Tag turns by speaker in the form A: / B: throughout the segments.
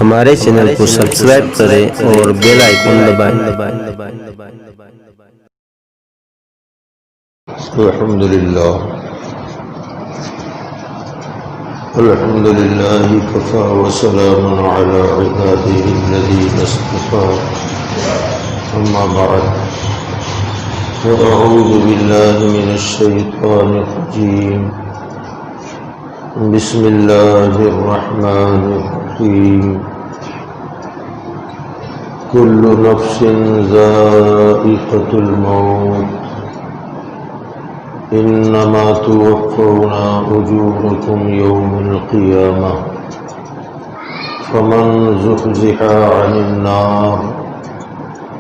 A: ہمارے چینل کو سبسکرائب کریں اور بیل آئیکن دبائیں۔
B: الحمد لله كفى وسلام على عباده الذين اصطفى أما بعد فأعوذ بالله من الشيطان الرجيم بسم الله الرحمن الرحيم كل نفس ذائقة الموت إنما توفون أجوركم يوم القيامة فمن زحزح عن النار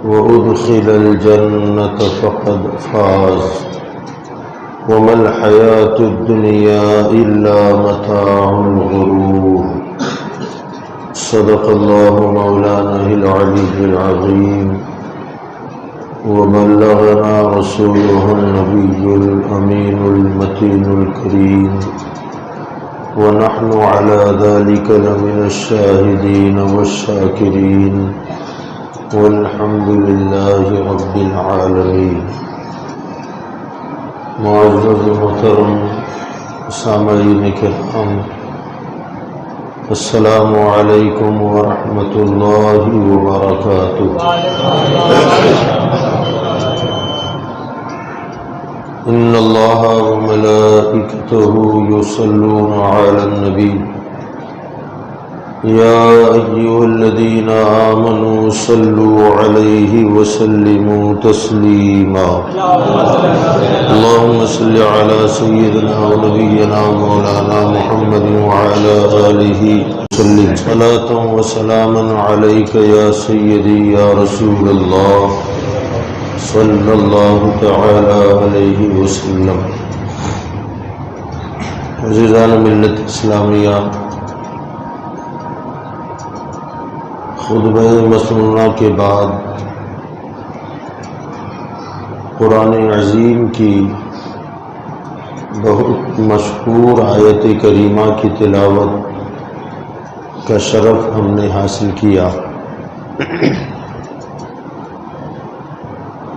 B: وأدخل الجنة فقد فاز وما الحياة الدنيا إلا متاع الغرور صدق الله مولانا العلي العظيم وبلغنا رسوله النبي الأمين المتين الكريم ونحن على ذلك لمن الشاهدين والشاكرين والحمد لله رب العالمين۔ معزز محترم سامعین کرام، السلام علیکم ورحمۃ اللہ وبرکاتہ۔ ان اللہ وملائکتہ یصلون علی النبی یا ایھا الذین آمنوا صلوا علیہ وسلموا تسلیما۔ اللهم صل على سيدنا ونبينا مولانا محمد وعلى آله وسلم صلاة وسلاما عليك يا سيدي يا رسول الله صلى الله تعالى عليه وسلم۔ عزیزان ملت اسلامیہ، خطبہ مسنونہ کے بعد قرآن عظیم کی بہت مشہور آیت کریمہ کی تلاوت کا شرف ہم نے حاصل کیا۔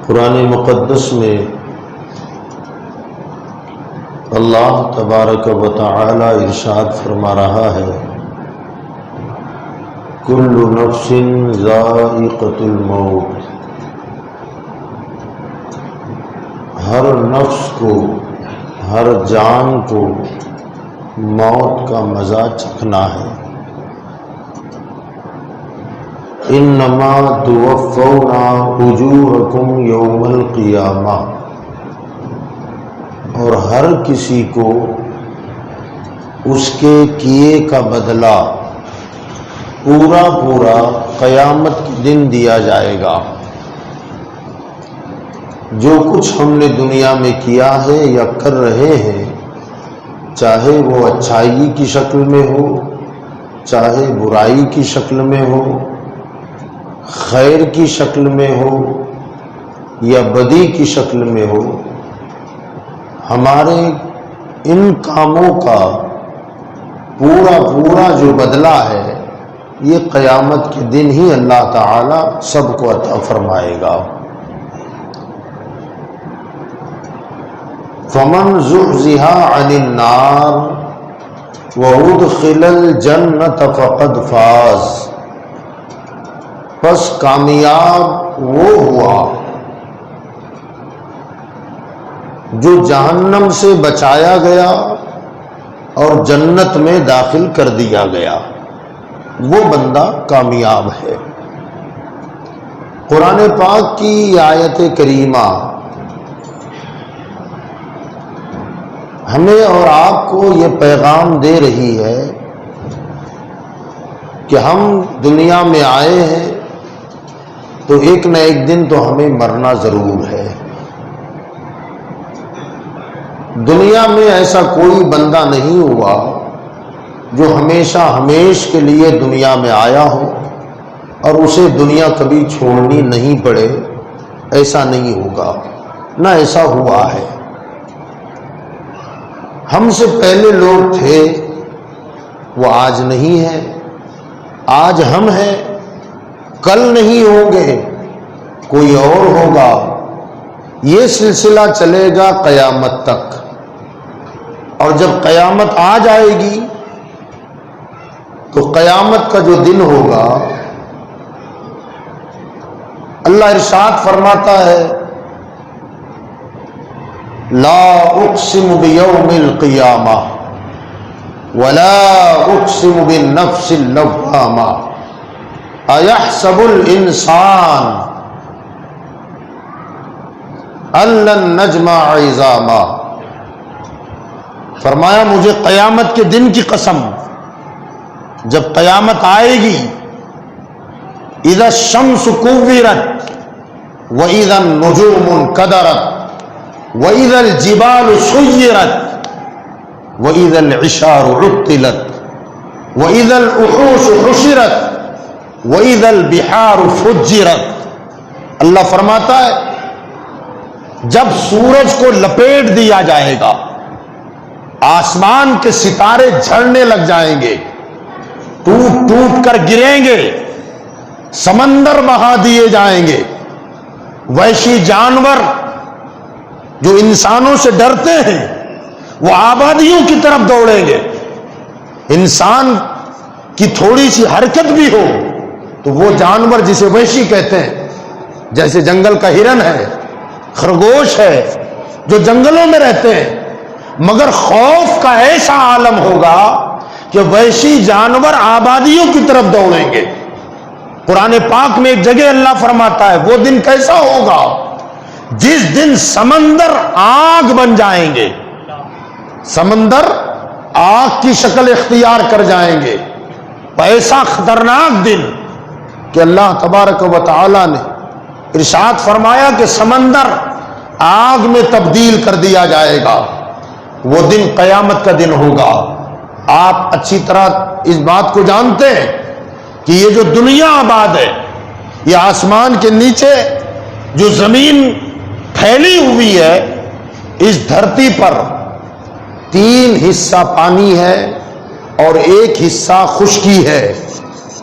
B: قرآن مقدس میں اللہ تبارک و تعالی ارشاد فرما رہا ہے، کل نفس ذائقۃ الموت، ہر نفس کو، ہر جان کو موت کا مزہ چکھنا ہے۔ انما توفون اجورکم یوم القیامہ، اور ہر کسی کو اس کے کیے کا بدلہ پورا پورا قیامت کے دن دیا جائے گا۔ جو کچھ ہم نے دنیا میں کیا ہے یا کر رہے ہیں، چاہے وہ اچھائی کی شکل میں ہو، چاہے برائی کی شکل میں ہو، خیر کی شکل میں ہو یا بدی کی شکل میں ہو، ہمارے ان کاموں کا پورا پورا جو بدلہ ہے یہ قیامت کے دن ہی اللہ تعالی سب کو عطا فرمائے گا۔ فمن زحزح عن النار وادخل الجنۃ فقد فاز، پس کامیاب وہ ہوا جو جہنم سے بچایا گیا اور جنت میں داخل کر دیا گیا، وہ بندہ کامیاب ہے۔ قرآن پاک کی آیت کریمہ ہمیں اور آپ کو یہ پیغام دے رہی ہے کہ ہم دنیا میں آئے ہیں تو ایک نہ ایک دن تو ہمیں مرنا ضرور ہے۔ دنیا میں ایسا کوئی بندہ نہیں ہوا جو ہمیشہ ہمیش کے لیے دنیا میں آیا ہو اور اسے دنیا کبھی چھوڑنی نہیں پڑے، ایسا نہیں ہوگا، نہ ایسا ہوا ہے۔ ہم سے پہلے لوگ تھے، وہ آج نہیں ہے، آج ہم ہیں، کل نہیں ہوں گے، کوئی اور ہوگا۔ یہ سلسلہ چلے گا قیامت تک، اور جب قیامت آ جائے گی تو قیامت کا جو دن ہوگا، اللہ ارشاد فرماتا ہے لا اقسم بیوم القیامہ ولا اقسم بالنفس اللوامہ ایحسب الانسان ان لن نجمع عظاما۔ فرمایا مجھے قیامت کے دن کی قسم، جب قیامت آئے گی، اذا الشمس كورت واذا النجوم انكدرت واذا الجبال سيرت واذا العشار عطلت واذا الوحوش حشرت واذا البحار فجرت۔ اللہ فرماتا ہے جب سورج کو لپیٹ دیا جائے گا، آسمان کے ستارے جھڑنے لگ جائیں گے، ٹوٹ ٹوٹ کر گریں گے، سمندر بہا دیے جائیں گے، وحشی جانور جو انسانوں سے ڈرتے ہیں وہ آبادیوں کی طرف دوڑیں گے۔ انسان کی تھوڑی سی حرکت بھی ہو تو وہ جانور جسے وحشی کہتے ہیں، جیسے جنگل کا ہرن ہے، خرگوش ہے، جو جنگلوں میں رہتے ہیں، مگر خوف کا ایسا عالم ہوگا کہ وحشی جانور آبادیوں کی طرف دوڑیں گے۔ قرآن پاک میں ایک جگہ اللہ فرماتا ہے وہ دن کیسا ہوگا جس دن سمندر آگ بن جائیں گے، سمندر آگ کی شکل اختیار کر جائیں گے۔ ایسا خطرناک دن کہ اللہ تبارک و تعالی نے ارشاد فرمایا کہ سمندر آگ میں تبدیل کر دیا جائے گا۔ وہ دن قیامت کا دن ہوگا۔ آپ اچھی طرح اس بات کو جانتے ہیں کہ یہ جو دنیا آباد ہے، یہ آسمان کے نیچے جو زمین پھیلی ہوئی ہے، اس دھرتی پر 3 حصہ پانی ہے اور 1 حصہ خشکی ہے۔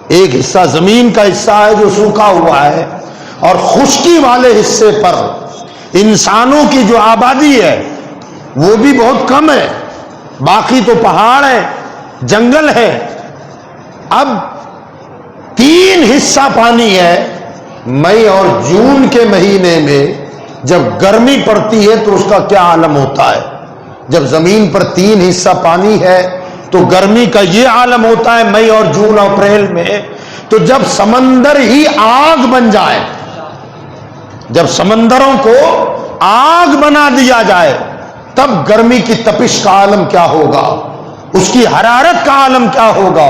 B: ایک حصہ زمین کا حصہ ہے جو سوکھا ہوا ہے، اور خشکی والے حصے پر انسانوں کی جو آبادی ہے وہ بھی بہت کم ہے، باقی تو پہاڑ ہے، جنگل ہے۔ اب 3 حصہ پانی ہے۔ مئی اور جون کے مہینے میں جب گرمی پڑتی ہے تو اس کا کیا عالم ہوتا ہے؟ جب زمین پر 3 حصہ پانی ہے تو گرمی کا یہ عالم ہوتا ہے مئی اور جون اور اپریل میں۔ تو جب سمندر ہی آگ بن جائے، جب سمندروں کو آگ بنا دیا جائے، تب گرمی کی تپش کا عالم کیا ہوگا، اس کی حرارت کا عالم کیا ہوگا۔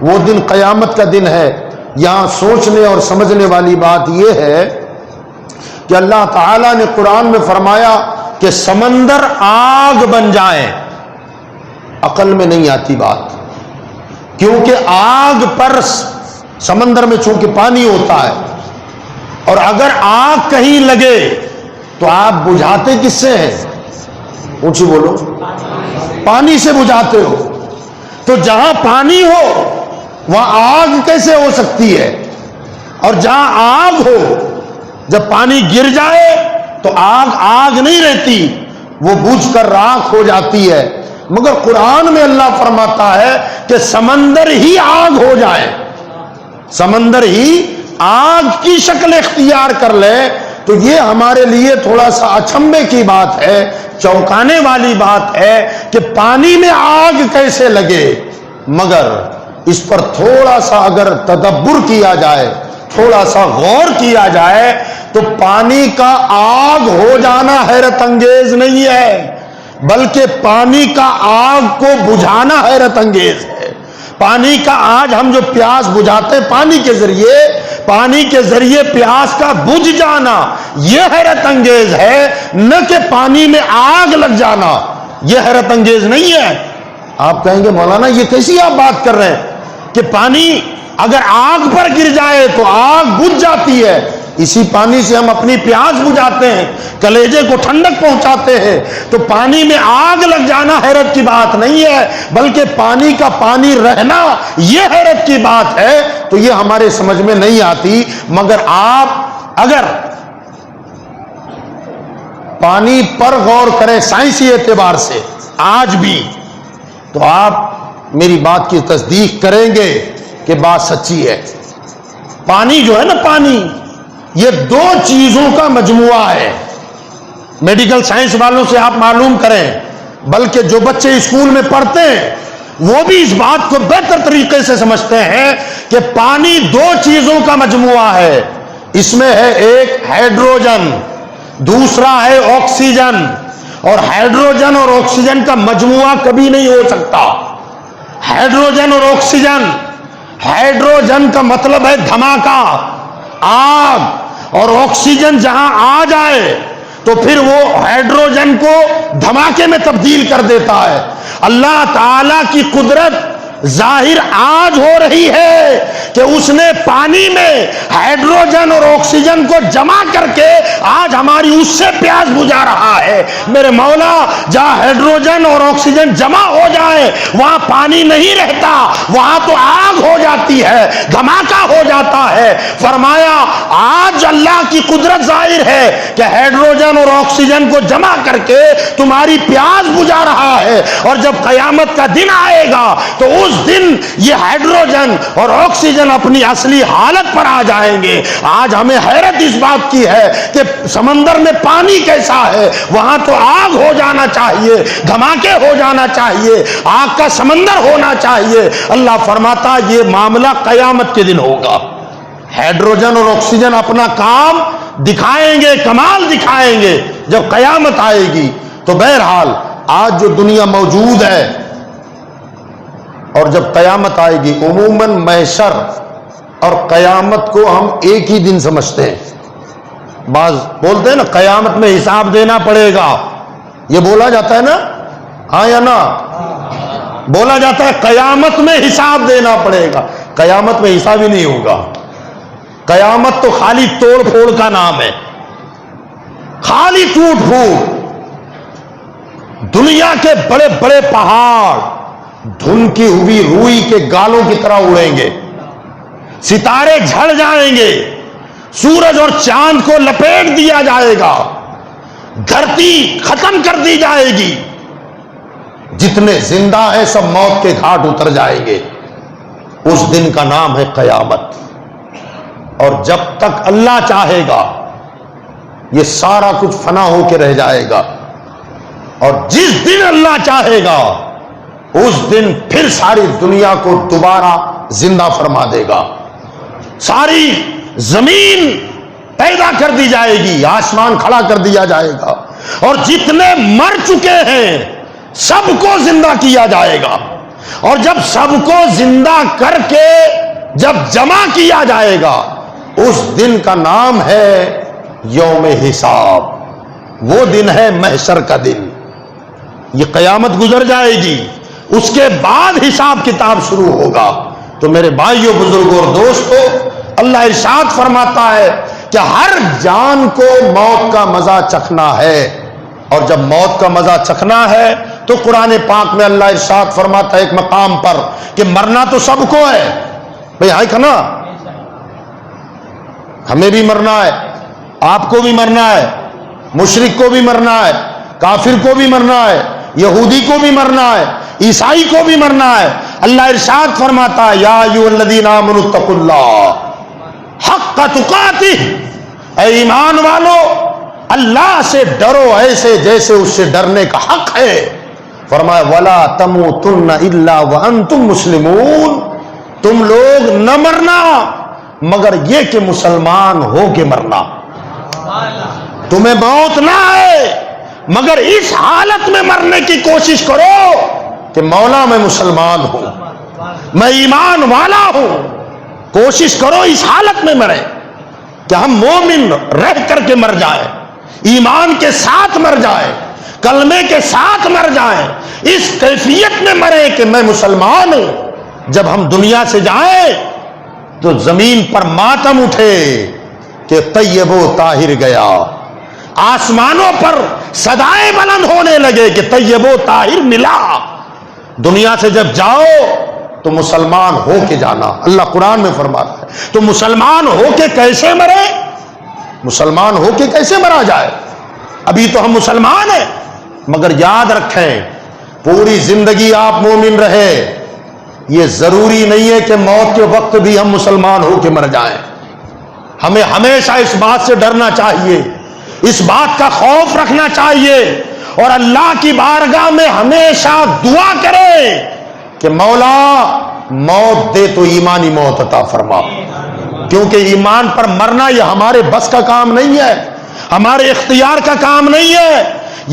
B: وہ دن قیامت کا دن ہے۔ یہاں سوچنے اور سمجھنے والی بات یہ ہے کہ اللہ تعالیٰ نے قرآن میں فرمایا کہ سمندر آگ بن جائے، عقل میں نہیں آتی بات، کیونکہ آگ پر سمندر میں چونکہ پانی ہوتا ہے، اور اگر آگ کہیں لگے تو آپ بجھاتے کس سے ہیں؟ اونچی بولو۔ پانی سے بجھاتے ہو۔ تو جہاں پانی ہو وہاں آگ کیسے ہو سکتی ہے؟ اور جہاں آگ ہو، جب پانی گر جائے تو آگ نہیں رہتی، وہ بجھ کر راکھ ہو جاتی ہے۔ مگر قرآن میں اللہ فرماتا ہے کہ سمندر ہی آگ ہو جائے، سمندر ہی آگ کی شکل اختیار کر لے، تو یہ ہمارے لیے تھوڑا سا اچنبھے کی بات ہے، چونکانے والی بات ہے کہ پانی میں آگ کیسے لگے۔ مگر اس پر تھوڑا سا اگر تدبر کیا جائے، تھوڑا سا غور کیا جائے، تو پانی کا آگ ہو جانا حیرت انگیز نہیں ہے، بلکہ پانی کا آگ کو بجھانا حیرت انگیز ہے۔ پانی کا آج ہم جو پیاس بجھاتے ہیں پانی کے ذریعے پیاس کا بجھ جانا، یہ حیرت انگیز ہے، نہ کہ پانی میں آگ لگ جانا۔ یہ حیرت انگیز نہیں ہے۔ آپ کہیں گے مولانا یہ کیسی آپ بات کر رہے ہیں کہ پانی اگر آگ پر گر جائے تو آگ بجھ جاتی ہے، اسی پانی سے ہم اپنی پیاس بجھاتے ہیں، کلیجے کو ٹھنڈک پہنچاتے ہیں۔ تو پانی میں آگ لگ جانا حیرت کی بات نہیں ہے، بلکہ پانی کا پانی رہنا یہ حیرت کی بات ہے۔ تو یہ ہمارے سمجھ میں نہیں آتی، مگر آپ اگر پانی پر غور کریں سائنسی اعتبار سے آج بھی، تو آپ میری بات کی تصدیق کریں گے کہ بات سچی ہے۔ پانی جو ہے نا، پانی یہ دو چیزوں کا مجموعہ ہے۔ میڈیکل سائنس والوں سے آپ معلوم کریں، بلکہ جو بچے اسکول میں پڑھتے ہیں وہ بھی اس بات کو بہتر طریقے سے سمجھتے ہیں کہ پانی دو چیزوں کا مجموعہ ہے۔ اس میں ہے ایک ہائیڈروجن، دوسرا ہے آکسیجن، اور ہائیڈروجن اور آکسیجن کا مجموعہ کبھی نہیں ہو سکتا۔ ہائیڈروجن اور آکسیجن، ہائیڈروجن کا مطلب ہے دھماکہ، آگ، اور آکسیجن جہاں آ جائے تو پھر وہ ہائیڈروجن کو دھماکے میں تبدیل کر دیتا ہے۔ اللہ تعالی کی قدرت ظاہر آج ہو رہی ہے کہ اس نے پانی میں ہائیڈروجن اور آکسیجن کو جمع کر کے آج ہماری اس سے پیاس بجھا رہا ہے۔ میرے مولا، جہاں ہائیڈروجن اور آکسیجن جمع ہو جائے وہاں پانی نہیں رہتا، وہاں تو آگ ہو جاتی ہے، دھماکہ ہو جاتا ہے۔ فرمایا آج اللہ کی قدرت ظاہر ہے کہ ہائیڈروجن اور آکسیجن کو جمع کر کے تمہاری پیاس بجھا رہا ہے، اور جب قیامت کا دن آئے گا تو اس دن یہ ہائیڈروجن اور آکسیجن اپنی اصلی حالت پر آ جائیں گے۔ آج ہمیں حیرت اس بات کی ہے کہ سمندر میں پانی کیسا ہے، وہاں تو آگ ہو جانا چاہیے، دھماکے ہو جانا چاہیے، آگ کا سمندر ہونا چاہیے۔ اللہ فرماتا یہ معاملہ قیامت کے دن ہوگا۔ ہائیڈروجن اور آکسیجن اپنا کام دکھائیں گے، کمال دکھائیں گے جب قیامت آئے گی۔ تو بہرحال آج جو دنیا موجود ہے اور جب قیامت آئے گی، عموماً محشر اور قیامت کو ہم ایک ہی دن سمجھتے ہیں۔ بعض بولتے ہیں نا قیامت میں حساب دینا پڑے گا، یہ بولا جاتا ہے نا، ہاں یا نا؟ بولا جاتا ہے قیامت میں حساب دینا پڑے گا۔ قیامت میں حساب ہی نہیں ہوگا۔ قیامت تو خالی توڑ پھوڑ کا نام ہے، خالی ٹوٹ پھوٹ۔ دنیا کے بڑے بڑے پہاڑ دھن کی ہوئی روئی کے گالوں کی طرح اڑیں گے، ستارے جھڑ جائیں گے، سورج اور چاند کو لپیٹ دیا جائے گا، دھرتی ختم کر دی جائے گی، جتنے زندہ ہیں سب موت کے گھاٹ اتر جائیں گے۔ اس دن کا نام ہے قیامت۔ اور جب تک اللہ چاہے گا یہ سارا کچھ فنا ہو کے رہ جائے گا، اور جس دن اللہ چاہے گا اس دن پھر ساری دنیا کو دوبارہ زندہ فرما دے گا۔ ساری زمین پیدا کر دی جائے گی، آسمان کھڑا کر دیا جائے گا، اور جتنے مر چکے ہیں سب کو زندہ کیا جائے گا۔ اور جب سب کو زندہ کر کے جب جمع کیا جائے گا اس دن کا نام ہے یوم حساب۔ وہ دن ہے محشر کا دن۔ یہ قیامت گزر جائے گی، اس کے بعد حساب کتاب شروع ہوگا۔ تو میرے بھائیوں، بزرگوں اور دوستوں، اللہ ارشاد فرماتا ہے کہ ہر جان کو موت کا مزہ چکھنا ہے، اور جب موت کا مزہ چکھنا ہے تو قرآن پاک میں اللہ ارشاد فرماتا ہے ایک مقام پر کہ مرنا تو سب کو ہے۔ بھئی ہے کہ نا؟ ہمیں بھی مرنا ہے، آپ کو بھی مرنا ہے، مشرک کو بھی مرنا ہے، کافر کو بھی مرنا ہے، یہودی کو بھی مرنا ہے، عیسائی کو بھی مرنا ہے۔ اللہ ارشاد فرماتا ہے یا ایھا الذین آمنوا اتقوا اللہ حق تقاتہ، اے ایمان والو اللہ سے ڈرو ایسے جیسے اس سے ڈرنے کا حق ہے۔ فرمایا ولا تموتن الا وانتم مسلمون، تم لوگ نہ مرنا مگر یہ کہ مسلمان ہو کے مرنا۔ تمہیں موت نہ آئے مگر اس حالت میں مرنے کی کوشش کرو کہ مولا میں مسلمان ہوں، میں ایمان والا ہوں۔ کوشش کرو اس حالت میں مرے کہ ہم مومن رہ کر کے مر جائیں، ایمان کے ساتھ مر جائیں، کلمے کے ساتھ مر جائیں، اس کیفیت میں مرے کہ میں مسلمان ہوں۔ جب ہم دنیا سے جائیں تو زمین پر ماتم اٹھے کہ طیب و طاہر گیا، آسمانوں پر صدائیں بلند ہونے لگے کہ طیب و طاہر ملا۔ دنیا سے جب جاؤ تو مسلمان ہو کے جانا، اللہ قرآن میں فرماتا ہے۔ تو مسلمان ہو کے کیسے مرے؟ مسلمان ہو کے کیسے مرا جائے؟ ابھی تو ہم مسلمان ہیں، مگر یاد رکھیں پوری زندگی آپ مومن رہے، یہ ضروری نہیں ہے کہ موت کے وقت بھی ہم مسلمان ہو کے مر جائیں۔ ہمیں ہمیشہ اس بات سے ڈرنا چاہیے، اس بات کا خوف رکھنا چاہیے، اور اللہ کی بارگاہ میں ہمیشہ دعا کریں کہ مولا موت دے تو ایمانی موت عطا فرما، کیونکہ ایمان پر مرنا یہ ہمارے بس کا کام نہیں ہے، ہمارے اختیار کا کام نہیں ہے۔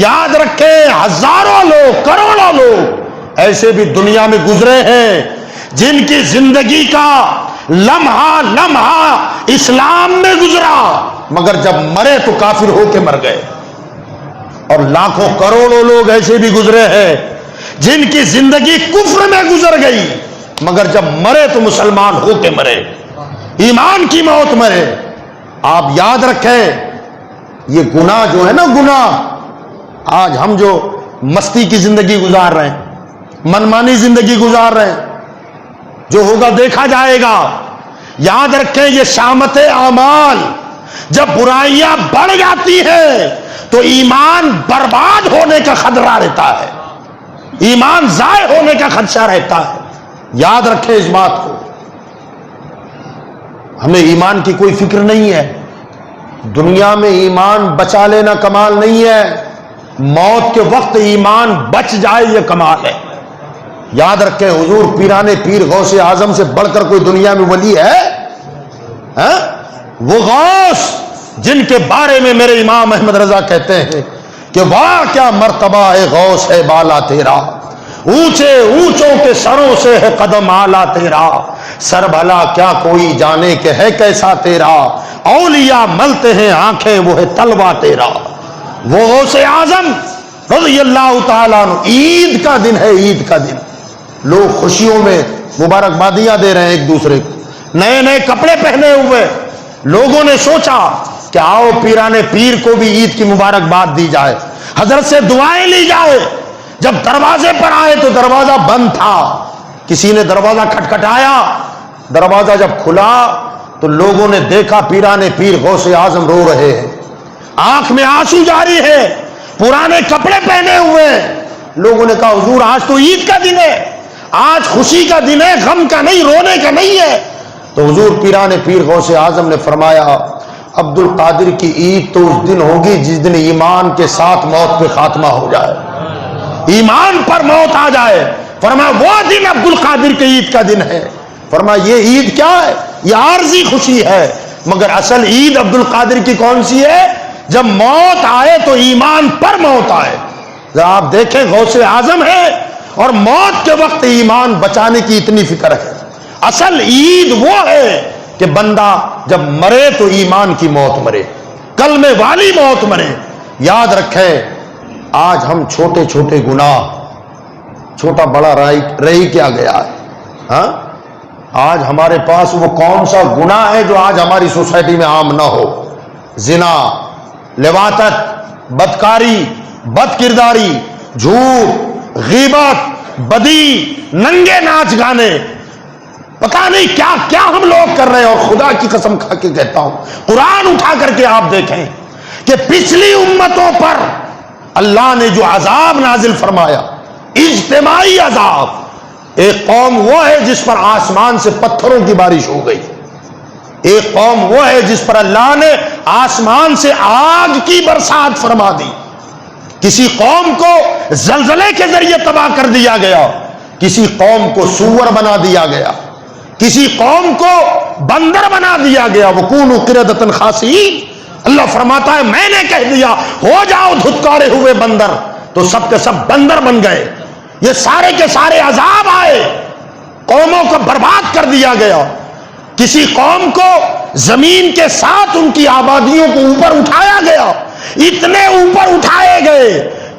B: یاد رکھیں ہزاروں لوگ، کروڑوں لوگ ایسے بھی دنیا میں گزرے ہیں جن کی زندگی کا لمحہ لمحہ اسلام میں گزرا، مگر جب مرے تو کافر ہو کے مر گئے۔ اور لاکھوں کروڑوں لوگ ایسے بھی گزرے ہیں جن کی زندگی کفر میں گزر گئی، مگر جب مرے تو مسلمان ہو کے مرے، ایمان کی موت مرے۔ آپ یاد رکھیں یہ گناہ جو ہے نا، گناہ آج ہم جو مستی کی زندگی گزار رہے ہیں، منمانی زندگی گزار رہے ہیں، جو ہوگا دیکھا جائے گا۔ یاد رکھیں یہ شامت اعمال جب برائیاں بڑھ جاتی ہیں تو ایمان برباد ہونے کا خطرہ رہتا ہے، ایمان ضائع ہونے کا خدشہ رہتا ہے۔ یاد رکھیں اس بات کو، ہمیں ایمان کی کوئی فکر نہیں ہے۔ دنیا میں ایمان بچا لینا کمال نہیں ہے، موت کے وقت ایمان بچ جائے یہ کمال ہے۔ یاد رکھیں حضور پیران پیر غوث اعظم سے بڑھ کر کوئی دنیا میں ولی ہے؟ وہ غوث جن کے بارے میں میرے امام احمد رضا کہتے ہیں کہ واہ کیا مرتبہ ہے غوث ہے بالا تیرا، اونچے اونچوں کے سروں سے ہے قدم آلہ تیرا، سر بھلا کیا کوئی جانے کہ ہے کیسا تیرا، اولیاء ملتے ہیں آنکھیں وہ ہے تلوا تیرا۔ وہ غوث اعظم رضی اللہ تعالیٰ عنہ، عید کا دن ہے، عید کا دن، لوگ خوشیوں میں مبارکبادیاں دے رہے ہیں ایک دوسرے کو، نئے نئے کپڑے پہنے ہوئے۔ لوگوں نے سوچا کہ آؤ پیران پیر کو بھی عید کی مبارکباد دی جائے، حضرت سے دعائیں لی جائے۔ جب دروازے پر آئے تو دروازہ بند تھا، کسی نے دروازہ کھٹکھٹایا، دروازہ جب کھلا تو لوگوں نے دیکھا پیران پیر غوث اعظم رو رہے ہیں، آنکھ میں آنسو جاری ہے، پرانے کپڑے پہنے ہوئے۔ لوگوں نے کہا حضور آج تو عید کا دن ہے، آج خوشی کا دن ہے، غم کا نہیں، رونے کا نہیں ہے۔ تو حضور پیران پیر غوث اعظم نے فرمایا عبد القادر کی عید تو اس دن ہوگی جس دن ایمان کے ساتھ موت پہ خاتمہ ہو جائے، ایمان پر موت آ جائے۔ فرمایا وہ دن عبد القادر کی عید کا دن ہے۔ فرمایا یہ عید کیا ہے؟ یہ عارضی خوشی ہے، مگر اصل عید عبد القادر کی کون سی ہے؟ جب موت آئے تو ایمان پر موت آئے۔ ذرا آپ دیکھیں غوث اعظم ہے اور موت کے وقت ایمان بچانے کی اتنی فکر ہے۔ اصل عید وہ ہے کہ بندہ جب مرے تو ایمان کی موت مرے، کلمے والی موت مرے۔ یاد رکھیں آج ہم چھوٹے چھوٹے گناہ، چھوٹا بڑا رہی کیا گیا ہے۔ ہاں آج ہمارے پاس وہ کون سا گناہ ہے جو آج ہماری سوسائٹی میں عام نہ ہو؟ زنا، لواطت، بدکاری، بد کرداری، جھوٹ، غیبت، بدی، ننگے ناچ گانے، پتہ نہیں کیا کیا ہم لوگ کر رہے ہیں۔ اور خدا کی قسم کھا کے کہتا ہوں، قرآن اٹھا کر کے آپ دیکھیں کہ پچھلی امتوں پر اللہ نے جو عذاب نازل فرمایا، اجتماعی عذاب، ایک قوم وہ ہے جس پر آسمان سے پتھروں کی بارش ہو گئی، ایک قوم وہ ہے جس پر اللہ نے آسمان سے آگ کی برسات فرما دی، کسی قوم کو زلزلے کے ذریعے تباہ کر دیا گیا، کسی قوم کو سور بنا دیا گیا، کسی قوم کو بندر بنا دیا گیا۔ وَكُونُوا قِرَدَةً خَاسِئِينَ، اللہ فرماتا ہے میں نے کہہ دیا ہو جاؤ دھتکارے ہوئے بندر، تو سب کے سب بندر بن گئے۔ یہ سارے کے سارے عذاب آئے، قوموں کو برباد کر دیا گیا۔ کسی قوم کو زمین کے ساتھ ان کی آبادیوں کو اوپر اٹھایا گیا، اتنے اوپر اٹھائے گئے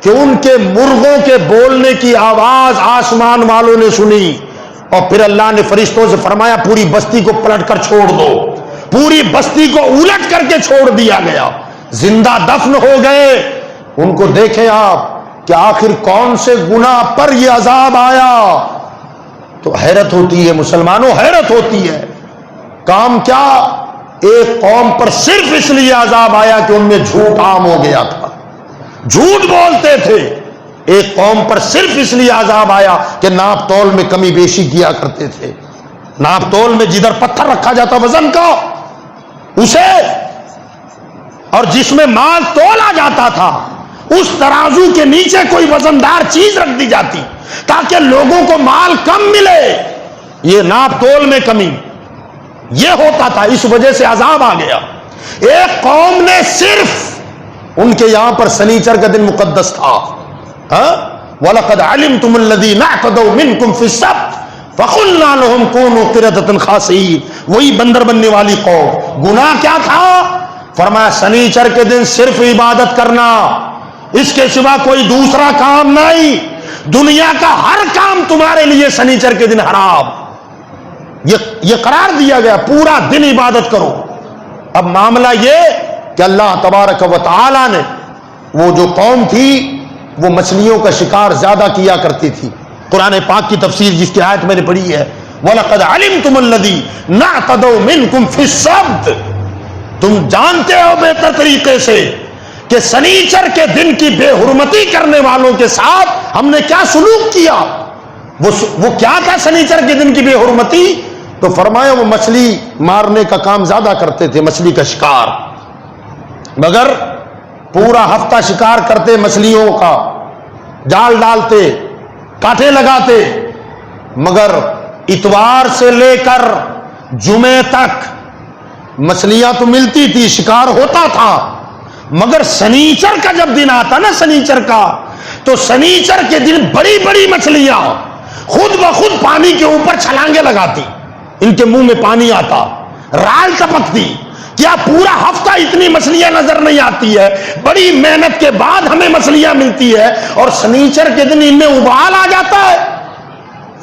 B: کہ ان کے مرغوں کے بولنے کی آواز آسمان والوں نے سنی،
C: اور پھر اللہ نے فرشتوں سے فرمایا پوری بستی کو پلٹ کر چھوڑ دو. پوری بستی کو الٹ کر کے چھوڑ دیا گیا, زندہ دفن ہو گئے. ان کو دیکھیں آپ کہ آخر کون سے گناہ پر یہ عذاب آیا. تو حیرت ہوتی ہے مسلمانوں, حیرت ہوتی ہے. کام کیا؟ ایک قوم پر صرف اس لیے عذاب آیا کہ ان میں جھوٹ عام ہو گیا تھا, جھوٹ بولتے تھے. ایک قوم پر صرف اس لیے عذاب آیا کہ ناپ تول میں کمی بیشی کیا کرتے تھے. ناپ تول میں جدھر پتھر رکھا جاتا وزن کا اسے, اور جس میں مال تولا جاتا تھا اس ترازو کے نیچے کوئی وزندار چیز رکھ دی جاتی تاکہ لوگوں کو مال کم ملے. یہ ناپ تول میں کمی, یہ ہوتا تھا. اس وجہ سے عذاب آ گیا. ایک قوم نے صرف ان کے یہاں پر سنیچر کا دن مقدس تھا. وَلَقَدْ عَلِمْتُمُ الَّذِينَ اعْتَدَوْا مِنْكُمْ فِي السَّبْتِ فَقُلْنَا لَهُمْ كُونُوا قِرَدَةً خَاسِئِينَ. وہی بندر بننے والی قوم. گناہ کیا تھا؟ فرمایا سنیچر کے دن صرف عبادت کرنا, اس کے سوا کوئی دوسرا کام نہیں. دنیا کا ہر کام تمہارے لیے سنیچر کے دن حرام. یہ قرار دیا گیا پورا دن عبادت کرو. اب معاملہ یہ کہ اللہ تبارک و تعالی نے, وہ جو قوم تھی وہ مچھلیوں کا شکار زیادہ کیا کرتی تھی. قرآن پاک کی تفسیر جس کی آیت میں نے پڑھی ہے وَلَقَدْ عَلِمْتُمُ الَّذِينَ اعْتَدَوْا مِنْكُمْ فِي السَّبْتِ. تم جانتے ہو بہتر طریقے سے کہ سنیچر کے دن کی بے حرمتی کرنے والوں کے ساتھ ہم نے کیا سلوک کیا. وہ کیا تھا سنیچر کے دن کی بے حرمتی؟ تو فرمایا وہ مچھلی مارنے کا کام زیادہ کرتے تھے, مچھلی کا شکار. مگر پورا ہفتہ شکار کرتے, مچھلیوں کا جال ڈالتے, کانٹے لگاتے, مگر اتوار سے لے کر جمعے تک مچھلیاں تو ملتی تھی, شکار ہوتا تھا. مگر سنیچر کا جب دن آتا نا, سنیچر کا, تو سنیچر کے دن بڑی بڑی مچھلیاں خود بخود پانی کے اوپر چھلانگے لگاتی, ان کے منہ میں پانی آتا, رال ٹپکتی. کیا پورا ہفتہ اتنی مچھلیاں نظر نہیں آتی ہے؟ بڑی محنت کے بعد ہمیں مچھلیاں ملتی ہے اور سنیچر کے دن ان میں ابال آ جاتا ہے.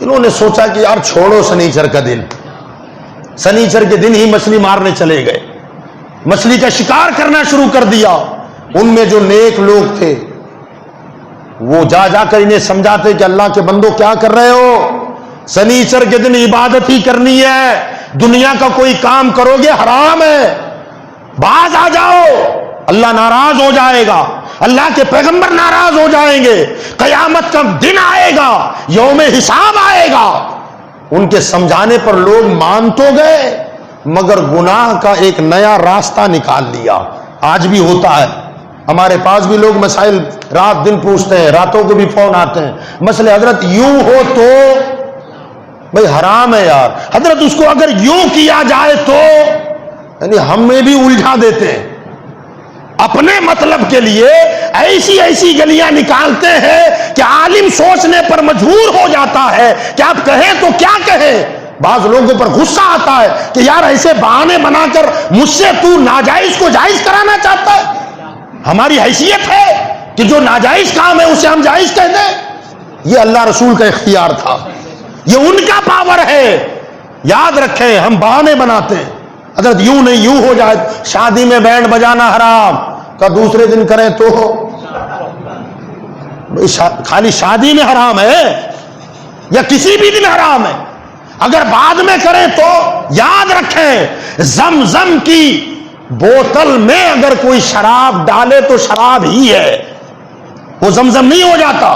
C: انہوں نے سوچا کہ یار چھوڑو سنیچر کا دن. سنیچر کے دن ہی مچھلی مارنے چلے گئے, مچھلی کا شکار کرنا شروع کر دیا. ان میں جو نیک لوگ تھے وہ جا جا کر انہیں سمجھاتے کہ اللہ کے بندو کیا کر رہے ہو, سنیچر کے دن عبادت ہی کرنی ہے, دنیا کا کوئی کام کرو گے حرام ہے, باز آ جاؤ, اللہ ناراض ہو جائے گا, اللہ کے پیغمبر ناراض ہو جائیں گے, قیامت کا دن آئے گا, یوم حساب آئے گا. ان کے سمجھانے پر لوگ مان تو گئے مگر گناہ کا ایک نیا راستہ نکال لیا. آج بھی ہوتا ہے, ہمارے پاس بھی لوگ مسائل رات دن پوچھتے ہیں, راتوں کو بھی فون آتے ہیں, مسئلے حضرت یوں ہو تو بھئی حرام ہے یار, حضرت اس کو اگر یوں کیا جائے تو, یعنی ہم میں بھی الجھا دیتے ہیں. اپنے مطلب کے لیے ایسی ایسی گلیاں نکالتے ہیں کہ عالم سوچنے پر مجبور ہو جاتا ہے کہ آپ کہیں تو کیا کہیں. بعض لوگوں پر غصہ آتا ہے کہ یار ایسے بہانے بنا کر مجھ سے تو ناجائز کو جائز کرانا چاہتا ہے. ہماری حیثیت ہے کہ جو ناجائز کام ہے اسے ہم جائز کہہ دیں. یہ اللہ رسول کا اختیار تھا, یہ ان کا پاور ہے. یاد رکھیں ہم بہانے بناتے ہیں, حضرت یوں نہیں یوں ہو جائے, شادی میں بینڈ بجانا حرام, کا دوسرے دن کریں تو خالی شادی میں حرام ہے یا کسی بھی دن حرام ہے, اگر بعد میں کریں تو یاد رکھیں زمزم کی بوتل میں اگر کوئی شراب ڈالے تو شراب ہی ہے, وہ زمزم نہیں ہو جاتا.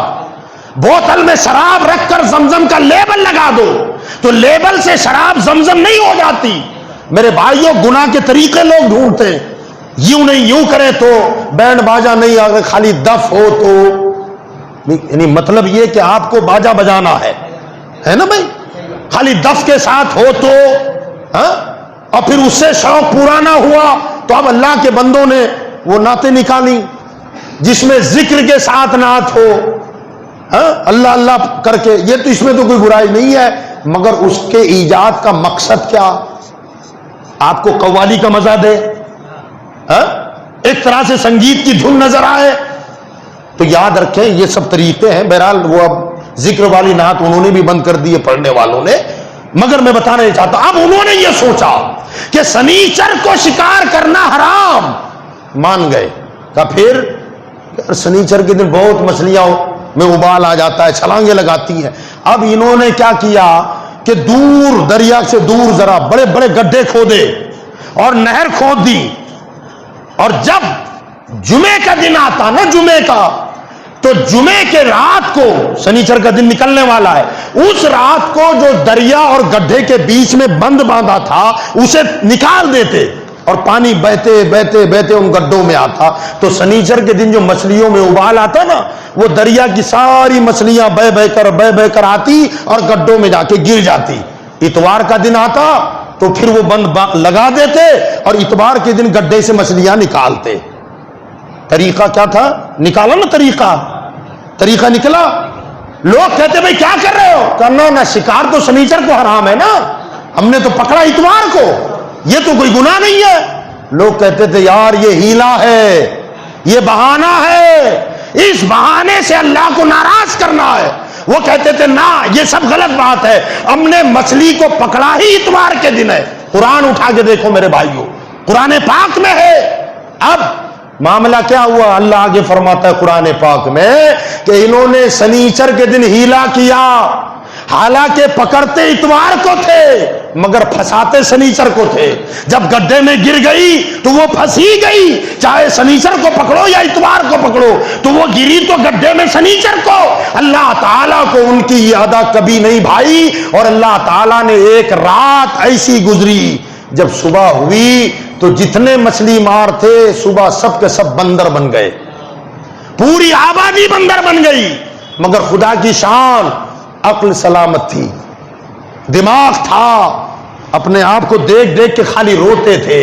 C: بوتل میں شراب رکھ کر زمزم کا لیبل لگا دو تو لیبل سے شراب زمزم نہیں ہو جاتی. میرے بھائیوں گناہ کے طریقے لوگ ڈھونڈتے ہیں, یوں نہیں یوں کرے تو, بینڈ باجا نہیں, اگر خالی دف ہو تو, یعنی مطلب یہ کہ آپ کو باجا بجانا ہے نا بھائی, خالی دف کے ساتھ ہو تو, اور پھر اس سے شوق پورا نہ ہوا تو اب اللہ کے بندوں نے وہ نعتیں نکالی جس میں ذکر کے ساتھ نعت ہو, اللہ اللہ کر کے. یہ تو اس میں تو کوئی برائی نہیں ہے, مگر اس کے ایجاد کا مقصد کیا؟ آپ کو قوالی کا مزہ دے, ایک طرح سے سنگیت کی دھن نظر آئے. تو یاد رکھیں یہ سب طریقے ہیں. بہرحال وہ اب ذکر والی نعت انہوں نے بھی بند کر دی ہے پڑھنے والوں نے. مگر میں بتانا نہیں چاہتا, اب انہوں نے یہ سوچا کہ سنیچر کو شکار کرنا حرام, مان گئے. کہا پھر یار سنیچر کے دن بہت مچھلیاں میں ابال آ جاتا ہے, چھلانگیں لگاتی ہیں. اب انہوں نے کیا کیا کہ دور دریا سے دور ذرا بڑے بڑے گڈھے کھودے اور نہر کھود دی, اور جب جمعے کا دن آتا نا جمعے کا, تو جمعے کے رات کو, سنیچر کا دن نکلنے والا ہے, اس رات کو جو دریا اور گڈھے کے بیچ میں بند باندھا تھا اسے نکال دیتے اور پانی بہتے بہتے بہتے ان گڈھوں میں آتا. تو سنیچر کے دن جو مچھلیوں میں ابال آتا نا, وہ دریا کی ساری مچھلیاں بہ بہ کر آتی اور گڈھوں میں جا کے گر جاتی. اتوار کا دن آتا تو پھر وہ بند لگا دیتے اور اتوار کے دن گڈھے سے مچھلیاں نکالتے. طریقہ کیا تھا, نکالا نا طریقہ نکلا. لوگ کہتے بھائی کیا کر رہے ہو, کرنا نہ شکار تو سنیچر کو حرام ہے نا, ہم نے تو پکڑا اتوار کو, یہ تو کوئی گناہ نہیں ہے. لوگ کہتے تھے یار یہ ہیلا ہے, یہ بہانہ ہے, اس بہانے سے اللہ کو ناراض کرنا ہے. وہ کہتے تھے نہ, یہ سب غلط بات ہے, ہم نے مچھلی کو پکڑا ہی اتوار کے دن ہے. قرآن اٹھا کے دیکھو میرے بھائیوں, قرآن پاک میں ہے. اب معاملہ کیا ہوا, اللہ آگے فرماتا ہے قرآن پاک میں کہ انہوں نے سنیچر کے دن ہیلا کیا, حالانکہ پکڑتے اتوار کو تھے مگر پھنساتے سنیچر کو تھے. جب گڈھے میں گر گئی تو وہ پھنسی گئی, چاہے سنیچر کو پکڑو یا اتوار کو پکڑو, تو وہ گری تو گڈھے میں سنیچر کو. اللہ تعالیٰ کو ان کی یہ ادا کبھی نہیں بھائی, اور اللہ تعالیٰ نے ایک رات ایسی گزری جب صبح ہوئی تو جتنے مچھلی مار تھے صبح سب کے سب بندر بن گئے, پوری آبادی بندر بن گئی. مگر خدا کی شان, عقل سلامت تھی, دماغ تھا, اپنے آپ کو دیکھ دیکھ کے خالی روتے تھے.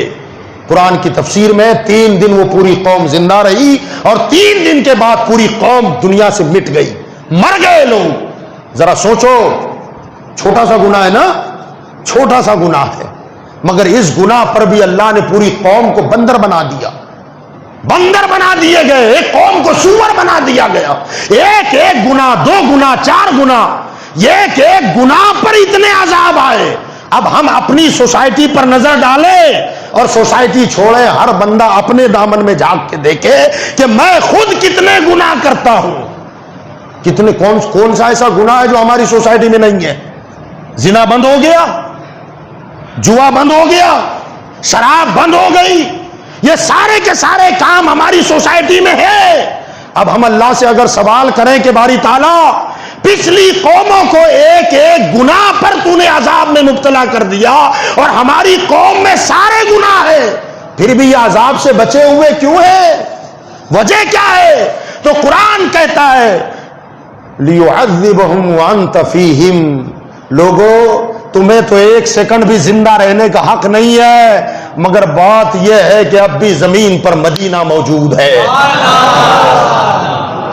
C: قرآن کی تفسیر میں 3 دن وہ پوری قوم زندہ رہی اور 3 دن کے بعد پوری قوم دنیا سے مٹ گئی, مر گئے لوگ. ذرا سوچو, چھوٹا سا گناہ ہے نا, چھوٹا سا گناہ ہے, مگر اس گناہ پر بھی اللہ نے پوری قوم کو بندر بنا دیا, بندر بنا دیے گئے, ایک قوم کو سور بنا دیا گیا. ایک ایک گناہ, 2 گناہ, 4 گناہ, ایک ایک گناہ پر اتنے عذاب آئے. اب ہم اپنی سوسائٹی پر نظر ڈالیں اور سوسائٹی چھوڑیں, ہر بندہ اپنے دامن میں جھانک کے دیکھے کہ میں خود کتنے گناہ کرتا ہوں. کتنے, کون سا ایسا گناہ ہے جو ہماری سوسائٹی میں نہیں ہے؟ زنا بند ہو گیا, جوا بند ہو گیا, شراب بند ہو گئی, یہ سارے کے سارے کام ہماری سوسائٹی میں ہے. اب ہم اللہ سے اگر سوال کریں کہ باری تعالیٰ پچھلی قوموں کو ایک ایک گناہ پر تو نے عذاب میں مبتلا کر دیا اور ہماری قوم میں سارے گناہ ہے, پھر بھی یہ عذاب سے بچے ہوئے کیوں ہے؟ وجہ کیا ہے؟ تو قرآن کہتا ہے لِيُعَذِّبَهُمْ وَأَنْتَ فِيهِمْ, لوگوں تمہیں تو 1 سیکنڈ بھی زندہ رہنے کا حق نہیں ہے, مگر بات یہ ہے کہ اب بھی زمین پر مدینہ موجود ہے.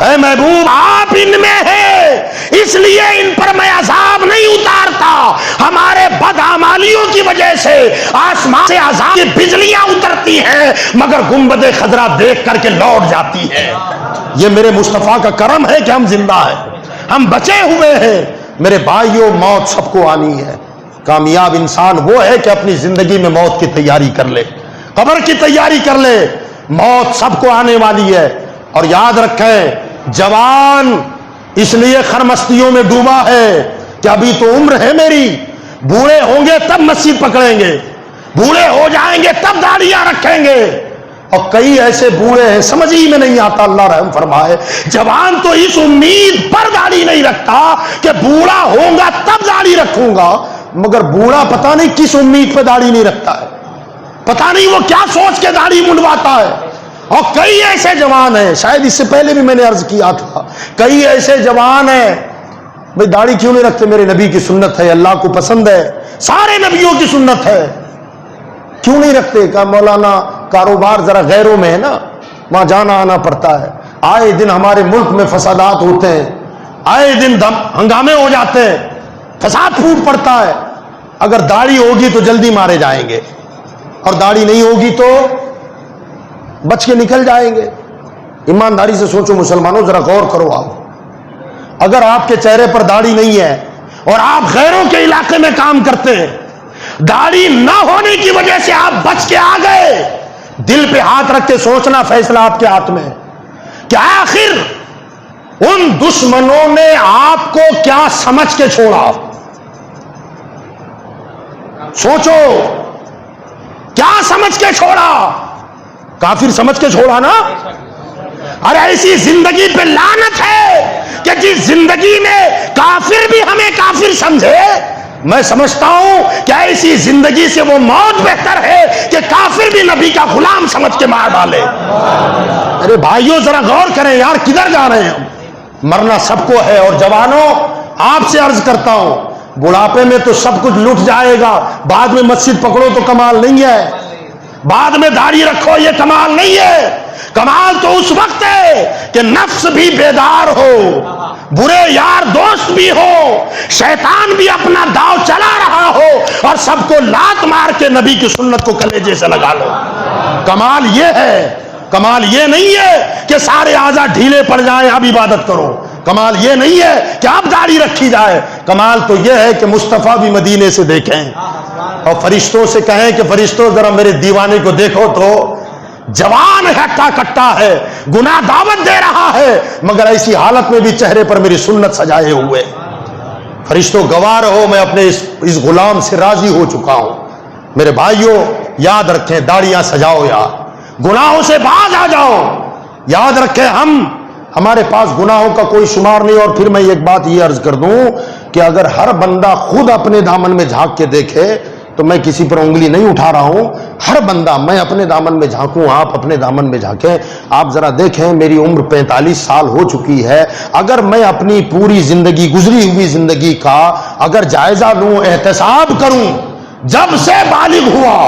C: اے محبوب آپ ان میں ہے, اس لیے ان پر میں عذاب نہیں اتارتا. ہمارے بدعمالیوں کی وجہ سے آسمان سے عذاب کی بجلیاں اترتی ہیں مگر گنبد خضرا دیکھ کر کے لوٹ جاتی ہے. یہ میرے مصطفیٰ کا کرم ہے کہ ہم زندہ ہیں, ہم بچے ہوئے ہیں. میرے بھائیوں, موت سب کو آنی ہے. کامیاب انسان وہ ہے کہ اپنی زندگی میں موت کی تیاری کر لے, قبر کی تیاری کر لے. موت سب کو آنے والی ہے. اور یاد رکھیں, جوان اس لیے خرمستیوں میں ڈوبا ہے کہ ابھی تو عمر ہے میری, بوڑھے ہوں گے تب مسجد پکڑیں گے, بوڑھے ہو جائیں گے تب داڑیاں رکھیں گے. اور کئی ایسے بوڑھے ہیں سمجھ ہی میں نہیں آتا, اللہ رحم فرمائے. جوان تو اس امید پر داڑھی نہیں رکھتا کہ بوڑھا ہوگا تب داڑھی رکھوں گا, مگر بوڑھا پتہ نہیں کس امید پہ داڑھی نہیں رکھتا ہے, پتہ نہیں وہ کیا سوچ کے داڑھی منڈواتا ہے. اور کئی ایسے جوان ہیں, شاید اس سے پہلے بھی میں نے عرض کیا تھا, کئی ایسے جوان ہیں بھئی داڑھی کیوں نہیں رکھتے؟ میرے نبی کی سنت ہے, اللہ کو پسند ہے, سارے نبیوں کی سنت ہے, کیوں نہیں رکھتے؟ کہا مولانا کاروبار ذرا غیروں میں ہے نا, وہاں جانا آنا پڑتا ہے, آئے دن ہمارے ملک میں فسادات ہوتے ہیں, آئے دن ہنگامے ہو جاتے ہیں, فساد پھوٹ پڑتا ہے. اگر داڑھی ہوگی تو جلدی مارے جائیں گے اور داڑھی نہیں ہوگی تو بچ کے نکل جائیں گے. ایمانداری سے سوچو مسلمانوں, ذرا غور کرو. اگر آپ کے چہرے پر داڑھی نہیں ہے اور آپ غیروں کے علاقے میں کام کرتے ہیں، داڑھی نہ ہونے کی وجہ سے آپ بچ کے آ گئے، دل پہ ہاتھ رکھ کے سوچنا، فیصلہ آپ کے ہاتھ میں ہے کہ آخر ان دشمنوں نے آپ کو کیا سمجھ کے چھوڑا؟ سوچو، کیا سمجھ کے چھوڑا؟ کافر سمجھ کے چھوڑا نا؟ اور ایسی زندگی پہ لعنت ہے کہ جس زندگی میں کافر بھی ہمیں کافر سمجھے، میں سمجھتا ہوں کہ ایسی زندگی سے وہ موت بہتر ہے کہ کافر بھی نبی کا غلام سمجھ کے مار ڈالے۔ ارے بھائیوں ذرا غور کریں یار، کدھر جا رہے ہیں ہم؟ مرنا سب کو ہے، اور جوانوں آپ سے عرض کرتا ہوں، بڑھاپے میں تو سب کچھ لٹ جائے گا، بعد میں مسجد پکڑو تو کمال نہیں ہے، بعد میں داڑھی رکھو یہ کمال نہیں ہے۔ کمال تو اس وقت ہے کہ نفس بھی بیدار ہو، برے یار دوست بھی ہو، شیطان بھی اپنا داؤ چلا رہا ہو، اور سب کو لات مار کے نبی کی سنت کو کلیجے سے لگا لو۔ کمال یہ ہے، کمال یہ نہیں ہے کہ سارے اعضاء ڈھیلے پڑ جائیں اب عبادت کرو، کمال یہ نہیں ہے کہ اب داڑھی رکھی جائے، کمال تو یہ ہے کہ مصطفیٰ بھی مدینے سے دیکھیں اور فرشتوں سے کہیں کہ فرشتوں ذرا میرے دیوانے کو دیکھو تو، جوان ہٹا کٹا ہے، گناہ دعوت دے رہا ہے، مگر ایسی حالت میں بھی چہرے پر میری سنت سجائے ہوئے۔ فرشتوں گواہ رہو، میں اپنے اس غلام سے راضی ہو چکا ہوں۔ میرے بھائیوں یاد رکھیں، داڑیاں سجاؤ یار، گناہوں سے باز آ جاؤ۔ یاد رکھیں ہمارے پاس گناہوں کا کوئی شمار نہیں۔ اور پھر میں ایک بات یہ عرض کر دوں کہ اگر ہر بندہ خود اپنے دامن میں جھانک کے دیکھے، تو میں کسی پر انگلی نہیں اٹھا رہا ہوں، ہر بندہ، میں اپنے دامن میں جھانکوں، آپ اپنے دامن میں جھانکیں۔ آپ ذرا دیکھیں، میری عمر 45 سال ہو چکی ہے، اگر میں اپنی پوری زندگی، گزری ہوئی زندگی کا اگر جائزہ لوں، احتساب کروں، جب سے بالغ ہوا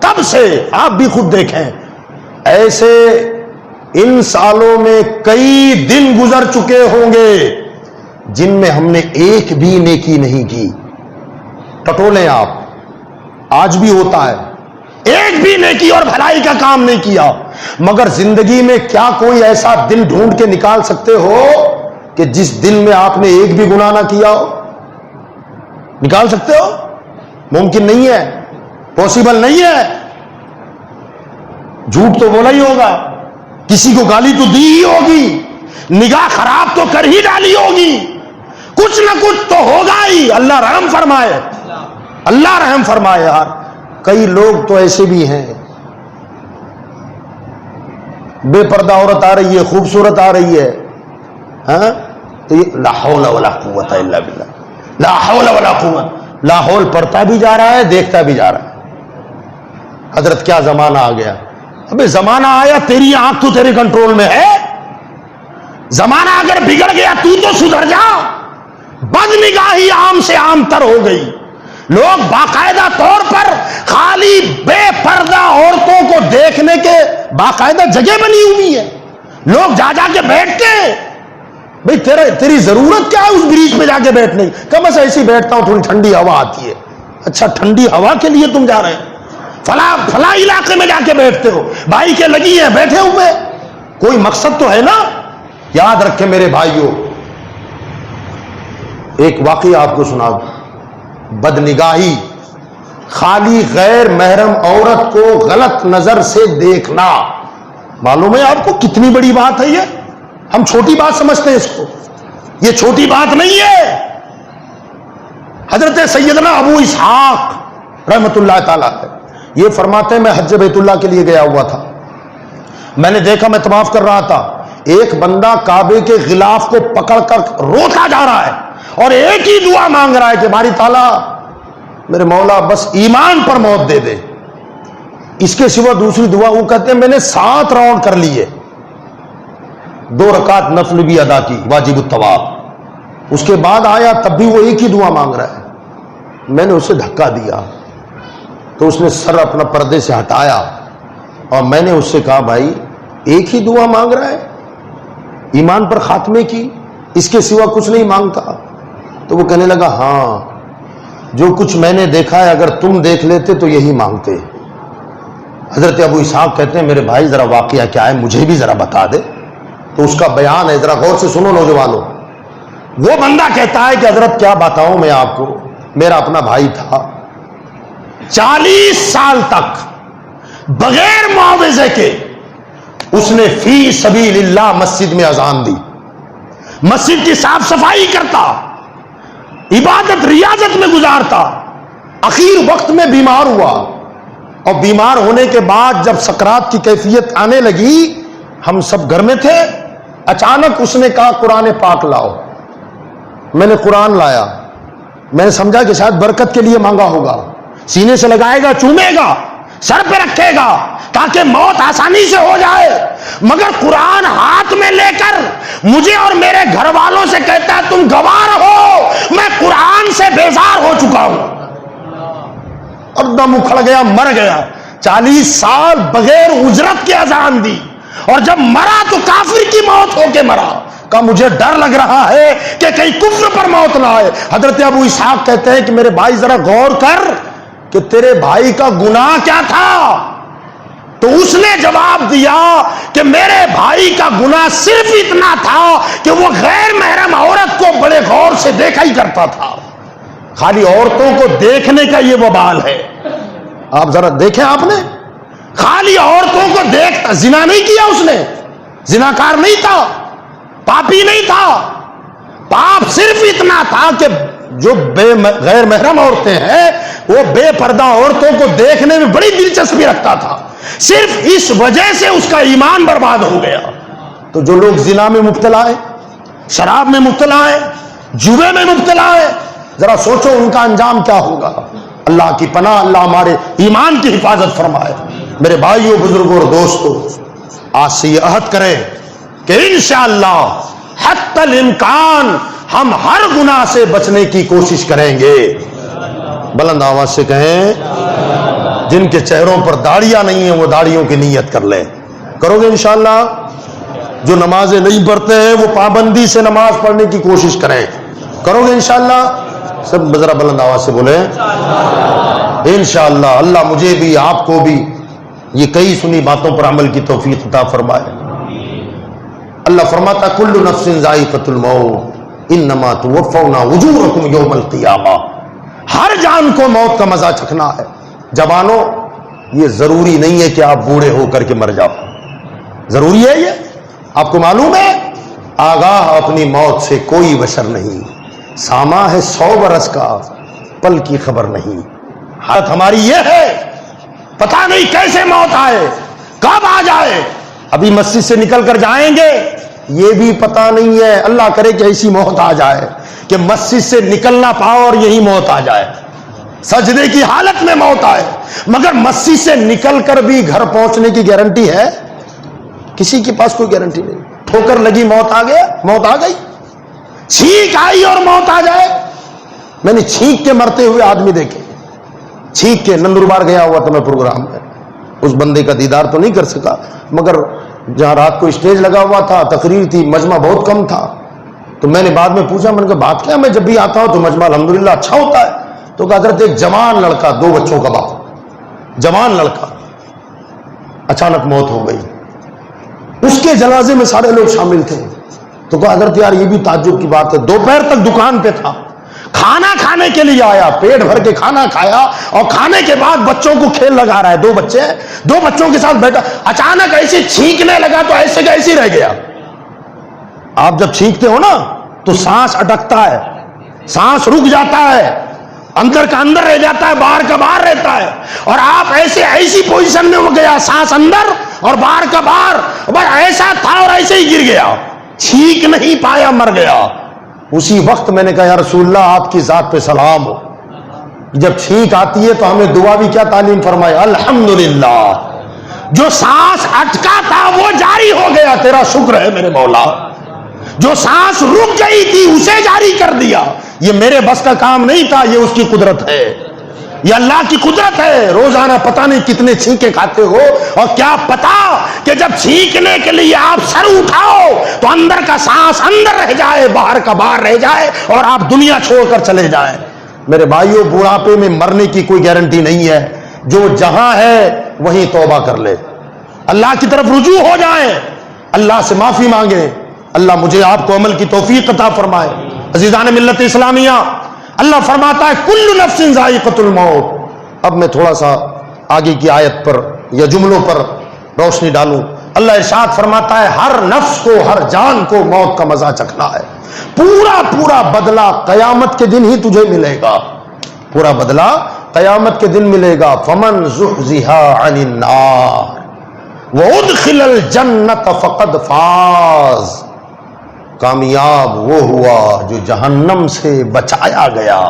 C: تب سے، آپ بھی خود دیکھیں، ایسے ان سالوں میں کئی دن گزر چکے ہوں گے جن میں ہم نے ایک بھی نیکی نہیں کی۔ ٹٹولیں آپ، آج بھی ہوتا ہے، ایک بھی نیکی اور بھلائی کا کام نہیں کیا، مگر زندگی میں کیا کوئی ایسا دن ڈھونڈ کے نکال سکتے ہو کہ جس دن میں آپ نے ایک بھی گناہ نہ کیا ہو؟ نکال سکتے ہو؟ ممکن نہیں ہے، پاسبل نہیں ہے۔ جھوٹ تو بولا ہی ہوگا، کسی کو گالی تو دی ہی ہوگی، نگاہ خراب تو کر ہی ڈالی ہوگی، کچھ نہ کچھ تو ہوگا ہی۔ اللہ رحم فرمائے، اللہ رحم فرمائے یار۔ کئی لوگ تو ایسے بھی ہیں، بے پردہ عورت آ رہی ہے، خوبصورت آ رہی ہے، ہاں تو یہ لا حول ولا قوت الا باللہ، لا حول ولا قوت، لا حول پڑھتا بھی جا رہا ہے، دیکھتا بھی جا رہا ہے۔ حضرت کیا زمانہ آ گیا! ابے زمانہ آیا، تیری آنکھ تو تیرے کنٹرول میں ہے، زمانہ اگر بگڑ گیا تو سدھر جا۔ بد نگاہی عام سے عام تر ہو گئی، لوگ باقاعدہ طور پر خالی بے پردہ عورتوں کو دیکھنے کے باقاعدہ جگہ بنی ہوئی ہے، لوگ جا جا کے بیٹھتے ہیں۔ بھئی تیری ضرورت کیا ہے اس بریج پہ جا کے بیٹھنے کی؟ کہ بس ایسی بیٹھتا ہوں، تھوڑی ٹھنڈی ہوا آتی ہے۔ اچھا ٹھنڈی ہوا کے لیے تم جا رہے ہیں؟ فلاں علاقے میں جا کے بیٹھتے ہو، بائکیں لگی ہیں، بیٹھے ہوئے، کوئی مقصد تو ہے نا۔ یاد رکھیں میرے بھائیوں، ایک واقعہ آپ کو سنا دوں۔ بد نگاہی، خالی غیر محرم عورت کو غلط نظر سے دیکھنا، معلوم ہے آپ کو کتنی بڑی بات ہے یہ؟ ہم چھوٹی بات سمجھتے ہیں اس کو، یہ چھوٹی بات نہیں ہے۔ حضرت سیدنا ابو اسحاق رحمت اللہ تعالیٰ یہ فرماتے ہیں، میں حج بیت اللہ کے لیے گیا ہوا تھا، میں نے دیکھا، میں طواف کر رہا تھا، ایک بندہ کعبے کے غلاف کو پکڑ کر روتا جا رہا ہے اور ایک ہی دعا مانگ رہا ہے کہ باری تعالیٰ میرے مولا بس ایمان پر موت دے دے، اس کے سوا دوسری دعا۔ وہ کہتے ہیں میں نے 7 راؤنڈ کر لیے، 2 رکعت نفل بھی ادا کی، واجب الطواف، اس کے بعد آیا تب بھی وہ ایک ہی دعا مانگ رہا ہے۔ میں نے اسے دھکا دیا تو اس نے سر اپنا پردے سے ہٹایا اور میں نے اس سے کہا بھائی ایک ہی دعا مانگ رہا ہے ایمان پر خاتمے کی، اس کے سوا کچھ نہیں مانگتا؟ تو وہ کہنے لگا ہاں، جو کچھ میں نے دیکھا ہے اگر تم دیکھ لیتے تو یہی مانگتے۔ حضرت ابو اسحاق کہتے ہیں میرے بھائی ذرا واقعہ کیا ہے مجھے بھی ذرا بتا دے۔ تو اس کا بیان ہے، ذرا غور سے سنو نوجوانوں۔ وہ بندہ کہتا ہے کہ حضرت کیا بتاؤں میں آپ کو، میرا اپنا بھائی تھا، 40 سال تک بغیر معاوضے کے اس نے فی سبیل اللہ مسجد میں اذان دی، مسجد کی صاف صفائی کرتا، عبادت ریاضت میں گزارتا، اخیر وقت میں بیمار ہوا، اور بیمار ہونے کے بعد جب سکرات کی کیفیت آنے لگی، ہم سب گھر میں تھے، اچانک اس نے کہا قرآن پاک لاؤ۔ میں نے قرآن لایا، میں نے سمجھا کہ شاید برکت کے لیے مانگا ہوگا، سینے سے لگائے گا، چومے گا، سر پہ رکھے گا تاکہ موت آسانی سے ہو جائے، مگر قرآن ہاتھ میں لے کر مجھے اور میرے گھر والوں سے کہتا ہے تم گواہ رہو میں قرآن سے بیزار ہو چکا ہوں، اور دم اکھڑ گیا، مر گیا۔ 40 سال بغیر اجرت کے اذان دی، اور جب مرا تو کافر کی موت ہو کے مرا۔ کہ مجھے ڈر لگ رہا ہے کہ کہیں کفر پر موت نہ آئے۔ حضرت ابو اسحاق کہتے ہیں کہ میرے بھائی ذرا غور کر کہ تیرے بھائی کا گناہ کیا تھا؟ تو اس نے جواب دیا کہ میرے بھائی کا گناہ صرف اتنا تھا کہ وہ غیر محرم عورت کو بڑے غور سے دیکھا ہی کرتا تھا۔ خالی عورتوں کو دیکھنے کا یہ وبال ہے، آپ ذرا دیکھیں، آپ نے خالی عورتوں کو دیکھتا، زنا نہیں کیا اس نے، زناکار نہیں تھا، پاپی نہیں تھا، پاپ صرف اتنا تھا کہ جو غیر محرم عورتیں ہیں وہ بے پردہ عورتوں کو دیکھنے میں بڑی دلچسپی رکھتا تھا، صرف اس وجہ سے اس کا ایمان برباد ہو گیا۔ تو جو لوگ زنا میں مبتلا ہیں، شراب میں مبتلا ہیں، جوے میں مبتلا ہیں، ذرا سوچو ان کا انجام کیا ہوگا۔ اللہ کی پناہ، اللہ ہمارے ایمان کی حفاظت فرمائے۔ میرے بھائیوں، بزرگوں اور دوستوں، آج سے یہ عہد کریں کہ انشاءاللہ حتی الامکان ہم ہر گناہ سے بچنے کی کوشش کریں گے۔ بلند آواز سے کہیں، جن کے چہروں پر داڑیاں نہیں ہیں وہ داڑیوں کی نیت کر لیں۔ کرو گے انشاءاللہ؟ جو نمازیں نہیں پڑھتے ہیں وہ پابندی سے نماز پڑھنے کی کوشش کریں۔ کرو گے انشاءاللہ؟ سب ذرا بلند آواز سے بولیں انشاءاللہ۔ اللہ مجھے بھی آپ کو بھی یہ کئی سنی باتوں پر عمل کی توفیق عطا فرمائے۔ اللہ فرماتا کل نفس ذائقۃ الموت انما توفون اجورکم یوم القیامہ، ہر جان کو موت کا مزہ چکھنا ہے۔ جوانوں، یہ ضروری نہیں ہے کہ آپ بوڑھے ہو کر کے مر جاؤ، ضروری ہے یہ؟ آپ کو معلوم ہے آگاہ اپنی موت سے کوئی بشر نہیں، ساما ہے 100 برس کا، پل کی خبر نہیں۔ حالت ہماری یہ ہے، پتہ نہیں کیسے موت آئے، کب آ جائے۔ ابھی مسجد سے نکل کر جائیں گے یہ بھی پتہ نہیں ہے، اللہ کرے کہ ایسی موت آ جائے کہ مسجد سے نکل نہ پاؤ اور یہی موت آ جائے، سجدے کی حالت میں موت آئے۔ مگر مسجد سے نکل کر بھی گھر پہنچنے کی گارنٹی ہے؟ کسی کے پاس کوئی گارنٹی نہیں۔ ٹھوکر لگی، موت آ گیا، موت آ گئی، چھینک آئی اور موت آ جائے۔ میں نے چھینک کے مرتے ہوئے آدمی دیکھے، چھینک کے۔ نندربار گیا ہوا تھا میں پروگرام میں، اس بندے کا دیدار تو نہیں کر سکا، مگر جہاں رات کو اسٹیج لگا ہوا تھا، تقریر تھی، مجمع بہت کم تھا، تو میں نے بعد میں پوچھا، میں نے کہا بات کیا؟ میں جب بھی آتا ہوں تو مجمع الحمدللہ اچھا ہوتا ہے۔ تو کہا حضرت ایک جوان لڑکا، 2 بچوں کا باپ، جوان لڑکا، اچانک موت ہو گئی۔ اس کے جنازے میں سارے لوگ شامل تھے۔ تو کہا حضرت یار یہ بھی تعجب کی بات ہے، دوپہر تک دکان پہ تھا، کھانا کھانے کے لیے آیا، پیٹ بھر کے کھانا کھایا، اور کھانے کے بعد بچوں کو کھیل لگا رہا ہے، 2 بچے، 2 بچوں کے ساتھ بیٹھا، اچانک ایسے چھینکنے لگا تو ایسے کا ایسے رہ گیا۔ آپ جب چھینکتے ہو نا تو سانس اٹکتا ہے، سانس رک جاتا ہے، اندر کا اندر رہ جاتا ہے، باہر کا باہر رہتا ہے، اور آپ ایسی پوزیشن میں ہو گیا، سانس اندر اور باہر کا باہر، بس ایسا تھا اور ایسے ہی گر گیا، چھینک نہیں پایا، مر گیا۔ اسی وقت میں نے کہا یا رسول اللہ آپ کی ذات پہ سلام ہو، جب چھینک آتی ہے تو ہمیں دعا بھی کیا تعلیم فرمائے، الحمدللہ جو سانس اٹکا تھا وہ جاری ہو گیا، تیرا شکر ہے میرے مولا، جو سانس رک گئی تھی اسے جاری کر دیا۔ یہ میرے بس کا کام نہیں تھا، یہ اس کی قدرت ہے، یہ اللہ کی قدرت ہے۔ روزانہ پتہ نہیں کتنے چھینکے کھاتے ہو، اور کیا پتا کہ جب چھینکنے کے لیے آپ سر اٹھاؤ تو اندر کا سانس اندر رہ جائے، باہر کا باہر رہ جائے، اور آپ دنیا چھوڑ کر چلے جائیں۔ میرے بھائیوں، بڑھاپے میں مرنے کی کوئی گارنٹی نہیں ہے، جو جہاں ہے وہیں توبہ کر لے، اللہ کی طرف رجوع ہو جائیں، اللہ سے معافی مانگیں، اللہ مجھے آپ کو عمل کی توفیق عطا فرمائے۔ عزیزان ملت اسلامیہ، اللہ فرماتا ہے کل نفس ذائقۃ الموت۔ اب میں تھوڑا سا آگے کی آیت پر یا جملوں پر روشنی ڈالوں۔ اللہ ارشاد فرماتا ہے ہر نفس کو، ہر جان کو موت کا مزہ چکھنا ہے، پورا پورا بدلہ قیامت کے دن ہی تجھے ملے گا، پورا بدلہ قیامت کے دن ملے گا۔ فمن زحزح عن النار وادخل الجنت فقد فاز، کامیاب وہ ہوا جو جہنم سے بچایا گیا،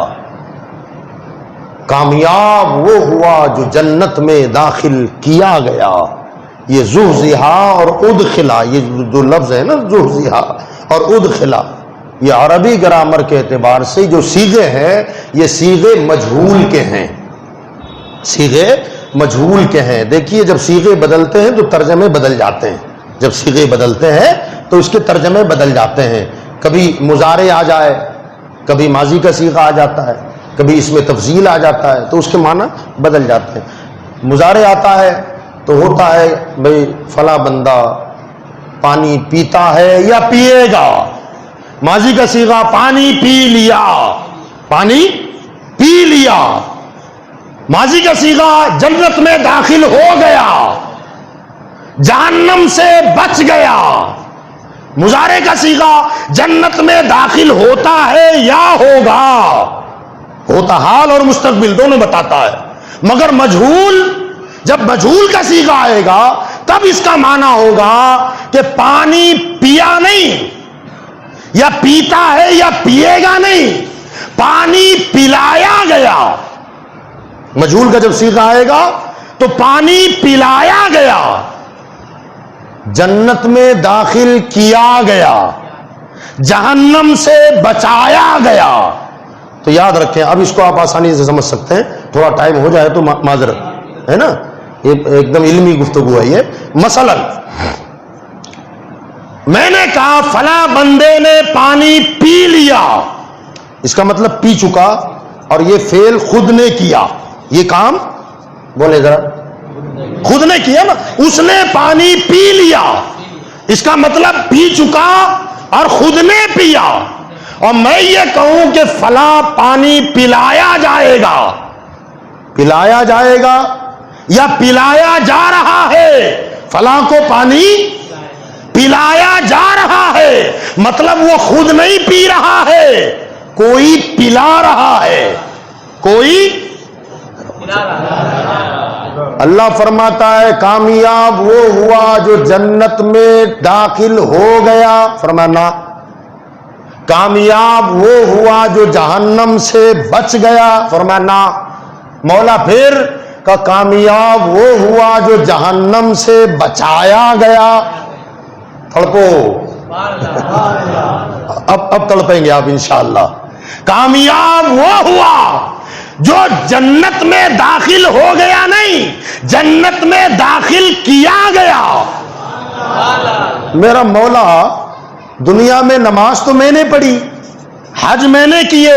C: کامیاب وہ ہوا جو جنت میں داخل کیا گیا۔ یہ زحزحا اور ادخلا، یہ جو لفظ ہے نا زحزحا اور ادخلا، یہ عربی گرامر کے اعتبار سے جو صیغے ہیں یہ صیغے مجہول کے ہیں، صیغے مجہول کے ہیں۔ دیکھیے جب صیغے بدلتے ہیں تو ترجمے بدل جاتے ہیں، جب صیغے بدلتے ہیں تو اس کے ترجمے بدل جاتے ہیں، کبھی مضارع آ جائے، کبھی ماضی کا صیغہ آ جاتا ہے، کبھی اس میں تفضیل آ جاتا ہے تو اس کے معنی بدل جاتے ہیں۔ مضارع آتا ہے تو ہوتا ہے بھئی فلاں بندہ پانی پیتا ہے یا پیے گا، ماضی کا صیغہ پانی پی لیا، پانی پی لیا، ماضی کا صیغہ جنت میں داخل ہو گیا، جہنم سے بچ گیا، مضارع کا صیغہ جنت میں داخل ہوتا ہے یا ہوگا، ہوتا حال اور مستقبل دونوں بتاتا ہے۔ مگر مجہول، جب مجہول کا صیغہ آئے گا تب اس کا معنی ہوگا کہ پانی پیا نہیں، یا پیتا ہے یا پیے گا نہیں، پانی پلایا گیا۔ مجہول کا جب صیغہ آئے گا تو پانی پلایا گیا، جنت میں داخل کیا گیا، جہنم سے بچایا گیا۔ تو یاد رکھیں، اب اس کو آپ آسانی سے سمجھ سکتے ہیں، تھوڑا ٹائم ہو جائے تو معذرت ہے نا، یہ ایک دم علمی گفتگو ہے یہ۔ مثلا میں نے کہا فلاں بندے نے پانی پی لیا، اس کا مطلب پی چکا، اور یہ فعل خود نے کیا، یہ کام بولے ذرا خود نے کیا نا، اس نے پانی پی لیا، اس کا مطلب پی چکا اور خود نے پیا۔ اور میں یہ کہوں کہ فلاں پانی پلایا جائے گا، پلایا جائے گا یا پلایا جا رہا ہے، فلاں کو پانی پلایا جا رہا ہے، مطلب وہ خود نہیں پی رہا ہے، کوئی پلا رہا ہے، کوئی۔ اللہ فرماتا ہے کامیاب وہ ہوا جو جنت میں داخل ہو گیا، فرمانا کامیاب وہ ہوا جو جہنم سے بچ گیا، فرمانا مولا پھر کا کامیاب وہ ہوا جو جہنم سے بچایا گیا۔ تڑپو، اب تڑپیں گے آپ انشاءاللہ۔ کامیاب وہ ہوا جو جنت میں داخل ہو گیا نہیں، جنت میں داخل کیا گیا۔ میرا مولا دنیا میں نماز تو میں نے پڑھی، حج میں نے کیے،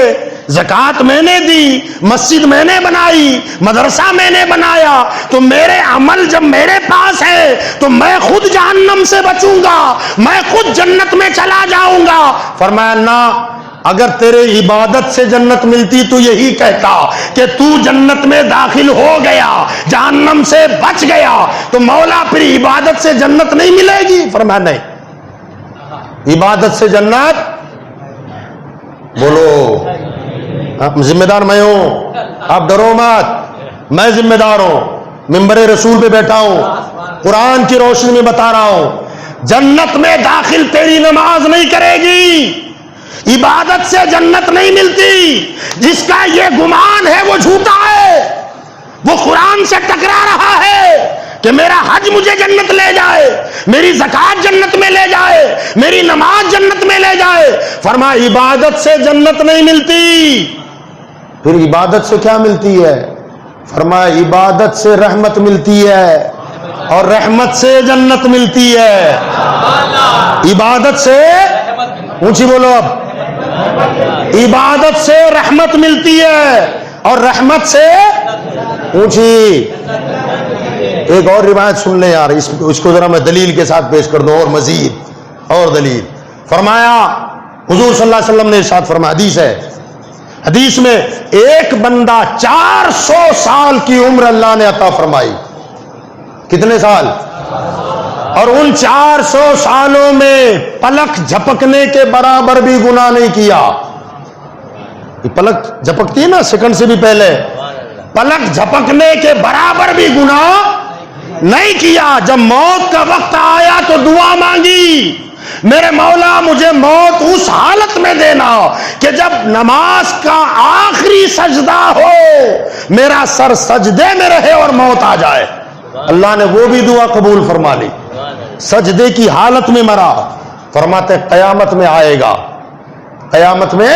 C: زکوٰۃ میں نے دی، مسجد میں نے بنائی، مدرسہ میں نے بنایا، تو میرے عمل جب میرے پاس ہے تو میں خود جہنم سے بچوں گا، میں خود جنت میں چلا جاؤں گا۔ فرمایا نہ، اگر تیرے عبادت سے جنت ملتی تو یہی کہتا کہ تو جنت میں داخل ہو گیا، جہنم سے بچ گیا، تو مولا پھر عبادت سے جنت نہیں ملے گی؟ فرمایا نہیں، عبادت سے جنت، بولو ذمہ دار میں ہوں، آپ ڈرو مت، میں ذمہ دار ہوں، ممبر رسول پہ بیٹھا ہوں، قرآن کی روشنی میں بتا رہا ہوں، جنت میں داخل تیری نماز نہیں کرے گی، عبادت سے جنت نہیں ملتی۔ جس کا یہ گمان ہے وہ جھوٹا ہے، وہ قرآن سے ٹکرا رہا ہے کہ میرا حج مجھے جنت لے جائے، میری زکوٰۃ جنت میں لے جائے، میری نماز جنت میں لے جائے۔ فرمایا عبادت سے جنت نہیں ملتی، پھر عبادت سے کیا ملتی ہے؟ فرمایا عبادت سے رحمت ملتی ہے، اور رحمت سے جنت ملتی ہے۔ عبادت سے، اونچی بولو اب، عبادت سے رحمت ملتی ہے اور رحمت سے، اونچی۔ ایک اور روایت سن لیں یار، اس کو ذرا میں دلیل کے ساتھ پیش کر دوں، اور مزید اور دلیل۔ فرمایا حضور صلی اللہ علیہ وسلم نے ارشاد فرمایا، حدیث ہے، حدیث میں ایک بندہ 400 سال کی عمر اللہ نے عطا فرمائی. کتنے سال؟ اور ان 400 سالوں میں پلک جھپکنے کے برابر بھی گناہ نہیں کیا. یہ پلک جھپکتی ہے نا سیکنڈ سے بھی پہلے، پلک جھپکنے کے برابر بھی گناہ نہیں کیا. جب موت کا وقت آیا تو دعا مانگی، میرے مولا مجھے موت اس حالت میں دینا کہ جب نماز کا آخری سجدہ ہو میرا سر سجدے میں رہے اور موت آ جائے. اللہ نے وہ بھی دعا قبول فرما لی. سجدے کی حالت میں مرا. فرماتے قیامت میں آئے گا، قیامت میں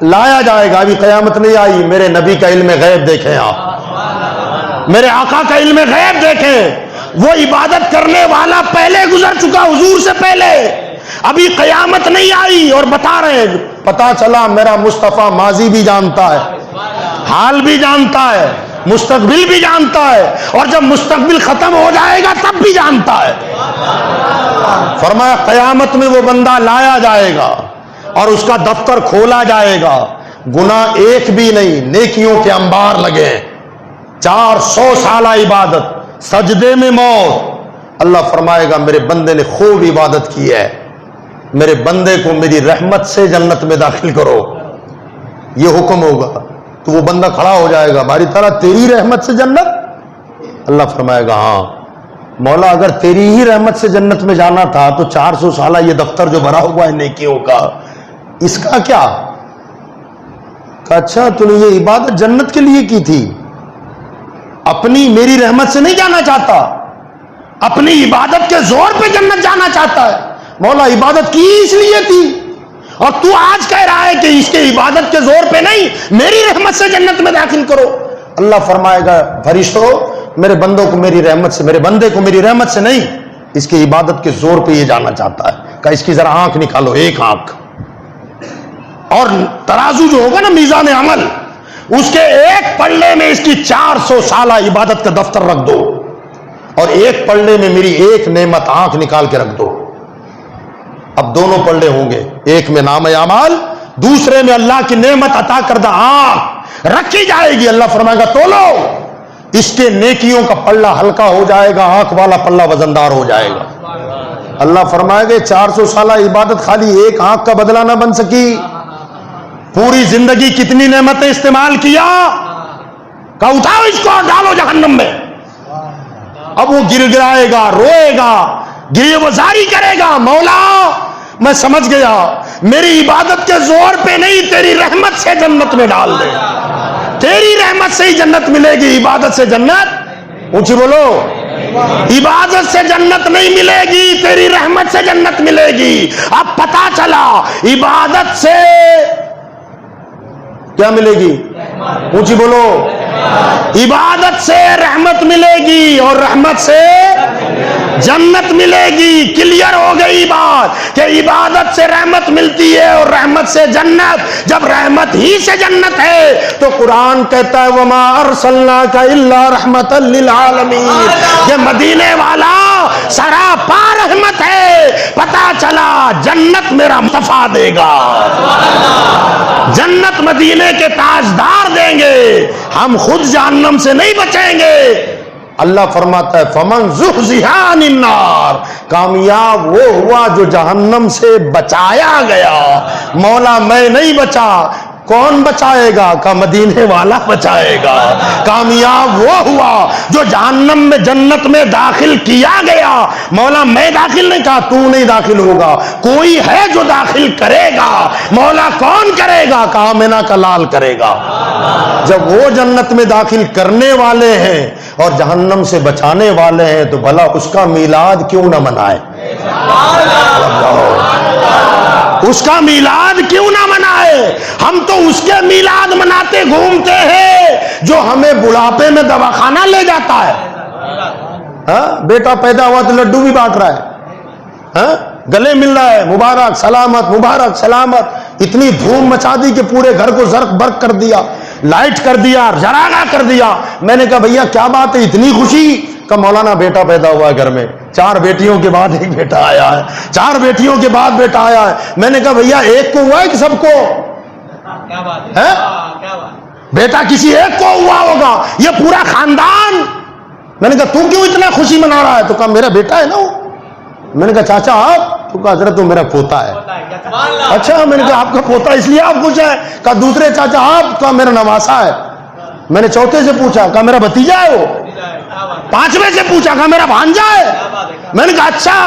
C: لایا جائے گا. ابھی قیامت نہیں آئی. میرے نبی کا علم غیب دیکھیں آپ، میرے آقا کا علم غیب دیکھیں. وہ عبادت کرنے والا پہلے گزر چکا حضور سے پہلے، ابھی قیامت نہیں آئی اور بتا رہے ہیں. پتا چلا میرا مصطفیٰ ماضی بھی جانتا ہے، حال بھی جانتا ہے، مستقبل بھی جانتا ہے، اور جب مستقبل ختم ہو جائے گا تب بھی جانتا ہے. فرمایا قیامت میں وہ بندہ لایا جائے گا اور اس کا دفتر کھولا جائے گا. گناہ ایک بھی نہیں، نیکیوں کے انبار لگے. 400 سالہ عبادت، سجدے میں موت. اللہ فرمائے گا میرے بندے نے خوب عبادت کی ہے، میرے بندے کو میری رحمت سے جنت میں داخل کرو. یہ حکم ہوگا تو وہ بندہ کھڑا ہو جائے گا، باری تعالیٰ تیری رحمت سے جنت؟ اللہ فرمائے گا ہاں مولا اگر تیری ہی رحمت سے جنت میں جانا تھا تو 400 سالہ یہ دفتر جو بھرا ہوا ہے نیکیوں کا، اس کا کیا؟ کہ اچھا تو نے یہ عبادت جنت کے لیے کی تھی، اپنی میری رحمت سے نہیں جانا چاہتا، اپنی عبادت کے زور پہ جنت جانا چاہتا ہے. مولا عبادت کی اس لیے تھی اور تو آج کہہ رہا ہے کہ اس کے عبادت کے زور پہ نہیں، میری رحمت سے جنت میں داخل کرو. اللہ فرمائے گا فرشتوں میرے بندوں کو میری رحمت سے، میرے بندے کو میری رحمت سے نہیں، اس کی عبادت کے زور پہ یہ جانا چاہتا ہے. کہ اس کی ذرا آنکھ نکالو، ایک آنکھ، اور ترازو جو ہوگا نا میزان عمل، اس کے ایک پلڑے میں اس کی 400 سالہ عبادت کا دفتر رکھ دو اور ایک پلڑے میں میری ایک نعمت آنکھ نکال کے رکھ دو. اب دونوں پلڑے ہوں گے، ایک میں نام اعمال، دوسرے میں اللہ کی نعمت عطا کردہ آنکھ رکھی جائے گی. اللہ فرمائے گا تولو، اس کے نیکیوں کا پلڑا ہلکا ہو جائے گا، آنکھ والا پلڑا وزندار ہو جائے گا. اللہ فرمائے گا 400 سالہ عبادت خالی ایک آنکھ کا بدلہ نہ بن سکی. پوری زندگی کتنی نعمتیں استعمال کیا، کہ اٹھاؤ اس کو ڈالو جہنم میں. اب وہ گر گرائے گا، روئے گا، گریہ وزاری کرے گا، مولا میں سمجھ گیا میری عبادت کے زور پہ نہیں، تیری رحمت سے جنت میں ڈال دے. تیری رحمت سے ہی جنت ملے گی، عبادت سے جنت. اونچی بولو، عبادت سے جنت نہیں ملے گی، تیری رحمت سے جنت ملے گی. اب پتا چلا عبادت سے کیا ملے گی؟ اونچی بولو، عبادت سے رحمت ملے گی اور رحمت سے جنت ملے گی. کلیئر ہو گئی بات کہ عبادت سے رحمت ملتی ہے اور رحمت سے جنت. جب رحمت ہی سے جنت ہے تو قرآن کہتا ہے وما ارسلناک الا رحمت للعالمین، یہ مدینے والا سراپا رحمت ہے. پتا چلا جنت میرا مصطفیٰ دے گا، جنت مدینے کے تاجدار دیں گے، ہم خود جہنم سے نہیں بچیں گے. اللہ فرماتا ہے فمن زحزح عن النار، کامیاب وہ ہوا جو جہنم سے بچایا گیا. مولا میں نہیں بچا، کون بچائے گا؟ کہ مدینے والا بچائے گا. کامیاب وہ ہوا جو جہنم میں جنت میں داخل کیا گیا. مولا میں داخل نہیں، کہا تو نہیں داخل ہوگا، کوئی ہے جو داخل کرے گا. مولا کون کرے گا؟ کہا آمنہ کا لال کرے گا. جب وہ جنت میں داخل کرنے والے ہیں اور جہنم سے بچانے والے ہیں تو بھلا اس کا میلاد کیوں نہ منائے؟ اس کا میلاد کیوں نہ منائے؟ ہم تو اس کے میلاد مناتے گھومتے ہیں جو ہمیں بڑھاپے میں دواخانہ لے جاتا ہے. بیٹا پیدا ہوا تو لڈو بھی بانٹ رہا ہے، گلے مل رہا ہے، مبارک سلامت مبارک سلامت. اتنی دھوم مچا دی کہ پورے گھر کو زرق برق کر دیا، لائٹ کر دیا، جراغا کر دیا. میں نے کہا بھیا کیا بات ہے اتنی خوشی؟ کہ مولانا بیٹا پیدا ہوا ہے گھر میں, 4 بیٹیوں کے بعد ایک بیٹا آیا ہے, 4 بیٹیوں کے بعد بیٹا آیا ہے. میں نے کہا بھیا ایک کو ہوا ہے کہ سب کو ہے؟ بیٹا کسی ایک کو ہوا ہوگا, یہ پورا خاندان. میں نے کہا تو کیوں اتنا خوشی منا رہا ہے؟ تو کہا میرا بیٹا ہے نا وہ. میں نے کہا چاچا آپ؟ تو کہا حضرت وہ میرا پوتا ہے. اچھا, میں نے کہا آپ کا پوتا اس لیے آپ خوش ہیں؟ کہا دوسرے چاچا آپ؟ کہا میرا نواسا ہے. میں نے چوتھے سے پوچھا, کہا میرا بھتیجا ہے وہ. 5ویں سے پوچھا, کہا میرا بھانجا ہے. میں نے کہا اچھا,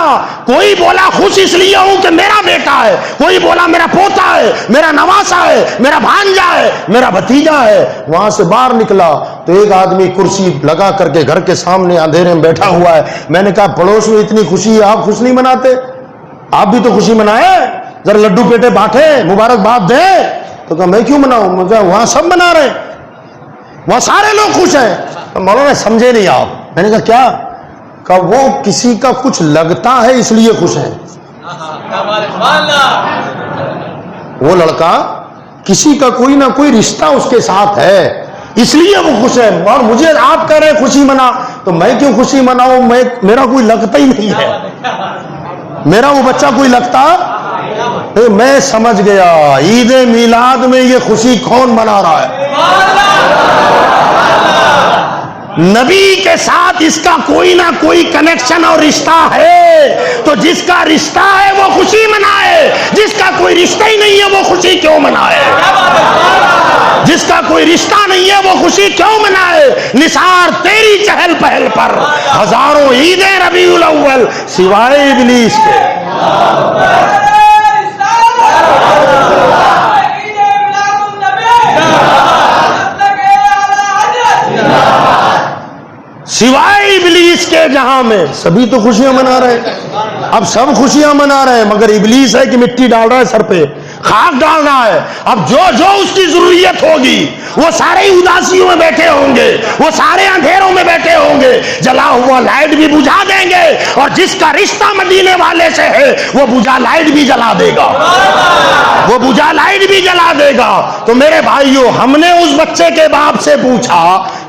C: کوئی بولا خوش اس لیے ہوں کہ میرا بیٹا ہے, کوئی بولا میرا پوتا ہے, میرا نواسا ہے, میرا بھانجا ہے, میرا بھتیجا ہے. وہاں سے باہر نکلا تو ایک آدمی کرسی لگا کر کے گھر کے سامنے اندھیرے میں بیٹھا ہوا ہے. میں نے کہا پڑوس میں اتنی خوشی ہے, آپ خوش نہیں مناتے؟ آپ بھی تو خوشی منائیں, ذرا لڈو پیٹے بانٹے, مبارکباد دیں. تو کہا میں کیوں مناؤں, مجھے وہاں سب منا رہے ہیں, وہاں سارے لوگ خوش ہیں. مولانا سمجھے نہیں آپ. میں نے کہا کیا؟ کہ وہ کسی کا کچھ لگتا ہے اس لیے خوش ہیں. وہ لڑکا کسی کا کوئی نہ کوئی رشتہ اس کے ساتھ ہے اس لیے وہ خوش ہے. اور مجھے آپ کہہ رہے ہیں خوشی منا, تو میں کیوں خوشی مناؤں؟ میرا کوئی لگتا ہی نہیں ہے, میرا وہ بچہ کوئی لگتا. میں سمجھ گیا عید میلاد میں یہ خوشی کون منا رہا ہے. نبی کے ساتھ اس کا کوئی نہ کوئی کنیکشن اور رشتہ ہے, تو جس کا رشتہ ہے وہ خوشی منائے, جس کا کوئی رشتہ ہی نہیں ہے وہ خوشی کیوں منائے؟ جس کا کوئی رشتہ نہیں ہے وہ خوشی کیوں منائے؟ نثار تیری چہل پہل پر ہزاروں عیدیں ربیع الاول سوائے ابلیس کے. سوائے ابلیس کے جہاں میں سبھی تو خوشیاں منا رہے ہیں. اب سب خوشیاں منا رہے ہیں مگر ابلیس ہے کہ مٹی ڈال رہا ہے سر پہ, خاک ڈال رہا ہے. اب جو اس کی ضروریت ہوگی وہ سارے اداسیوں میں بیٹھے ہوں گے, وہ سارے اندھیروں میں بیٹھے ہوں گے, جلا ہوا لائٹ بھی بجھا دیں گے, اور جس کا رشتہ مدینے والے سے ہے وہ بجھا لائٹ بھی جلا دے گا, وہ بجھا لائٹ بھی جلا دے گا. تو میرے بھائیو, ہم نے اس بچے کے باپ سے پوچھا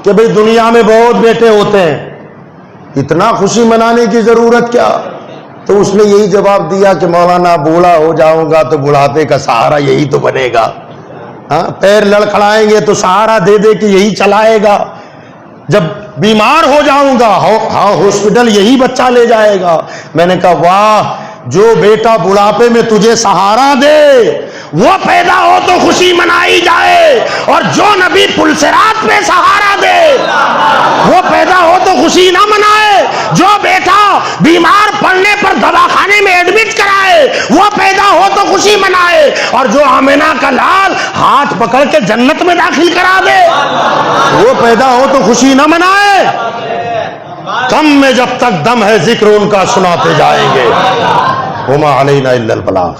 C: کہ بھئی دنیا میں بہت بیٹے ہوتے ہیں, اتنا خوشی منانے کی ضرورت کیا؟ تو اس نے یہی جواب دیا کہ مولانا بوڑھا ہو جاؤں گا تو بڑھاپے کا سہارا یہی تو بنے گا, ہاں پیر لڑکھڑائیں گے تو سہارا دے دے کہ یہی چلائے گا, جب بیمار ہو جاؤں گا ہاں ہاسپٹل یہی بچہ لے جائے گا. میں نے کہا واہ, جو بیٹا بڑھاپے میں تجھے سہارا دے وہ پیدا ہو تو خوشی منائی جائے, اور جو نبی پلسرات پہ سہارا دے وہ پیدا ہو تو خوشی نہ منائے. جو بیٹا بیمار پڑنے پر دواخانے میں ایڈمٹ کرائے وہ پیدا ہو تو خوشی منائے, اور جو آمنہ کا لال ہاتھ پکڑ کے جنت میں داخل کرا دے وہ پیدا ہو تو خوشی نہ منائے. کم میں جب تک دم ہے ذکر ان کا سناتے جائیں گے, وما علینا الا البلاغ.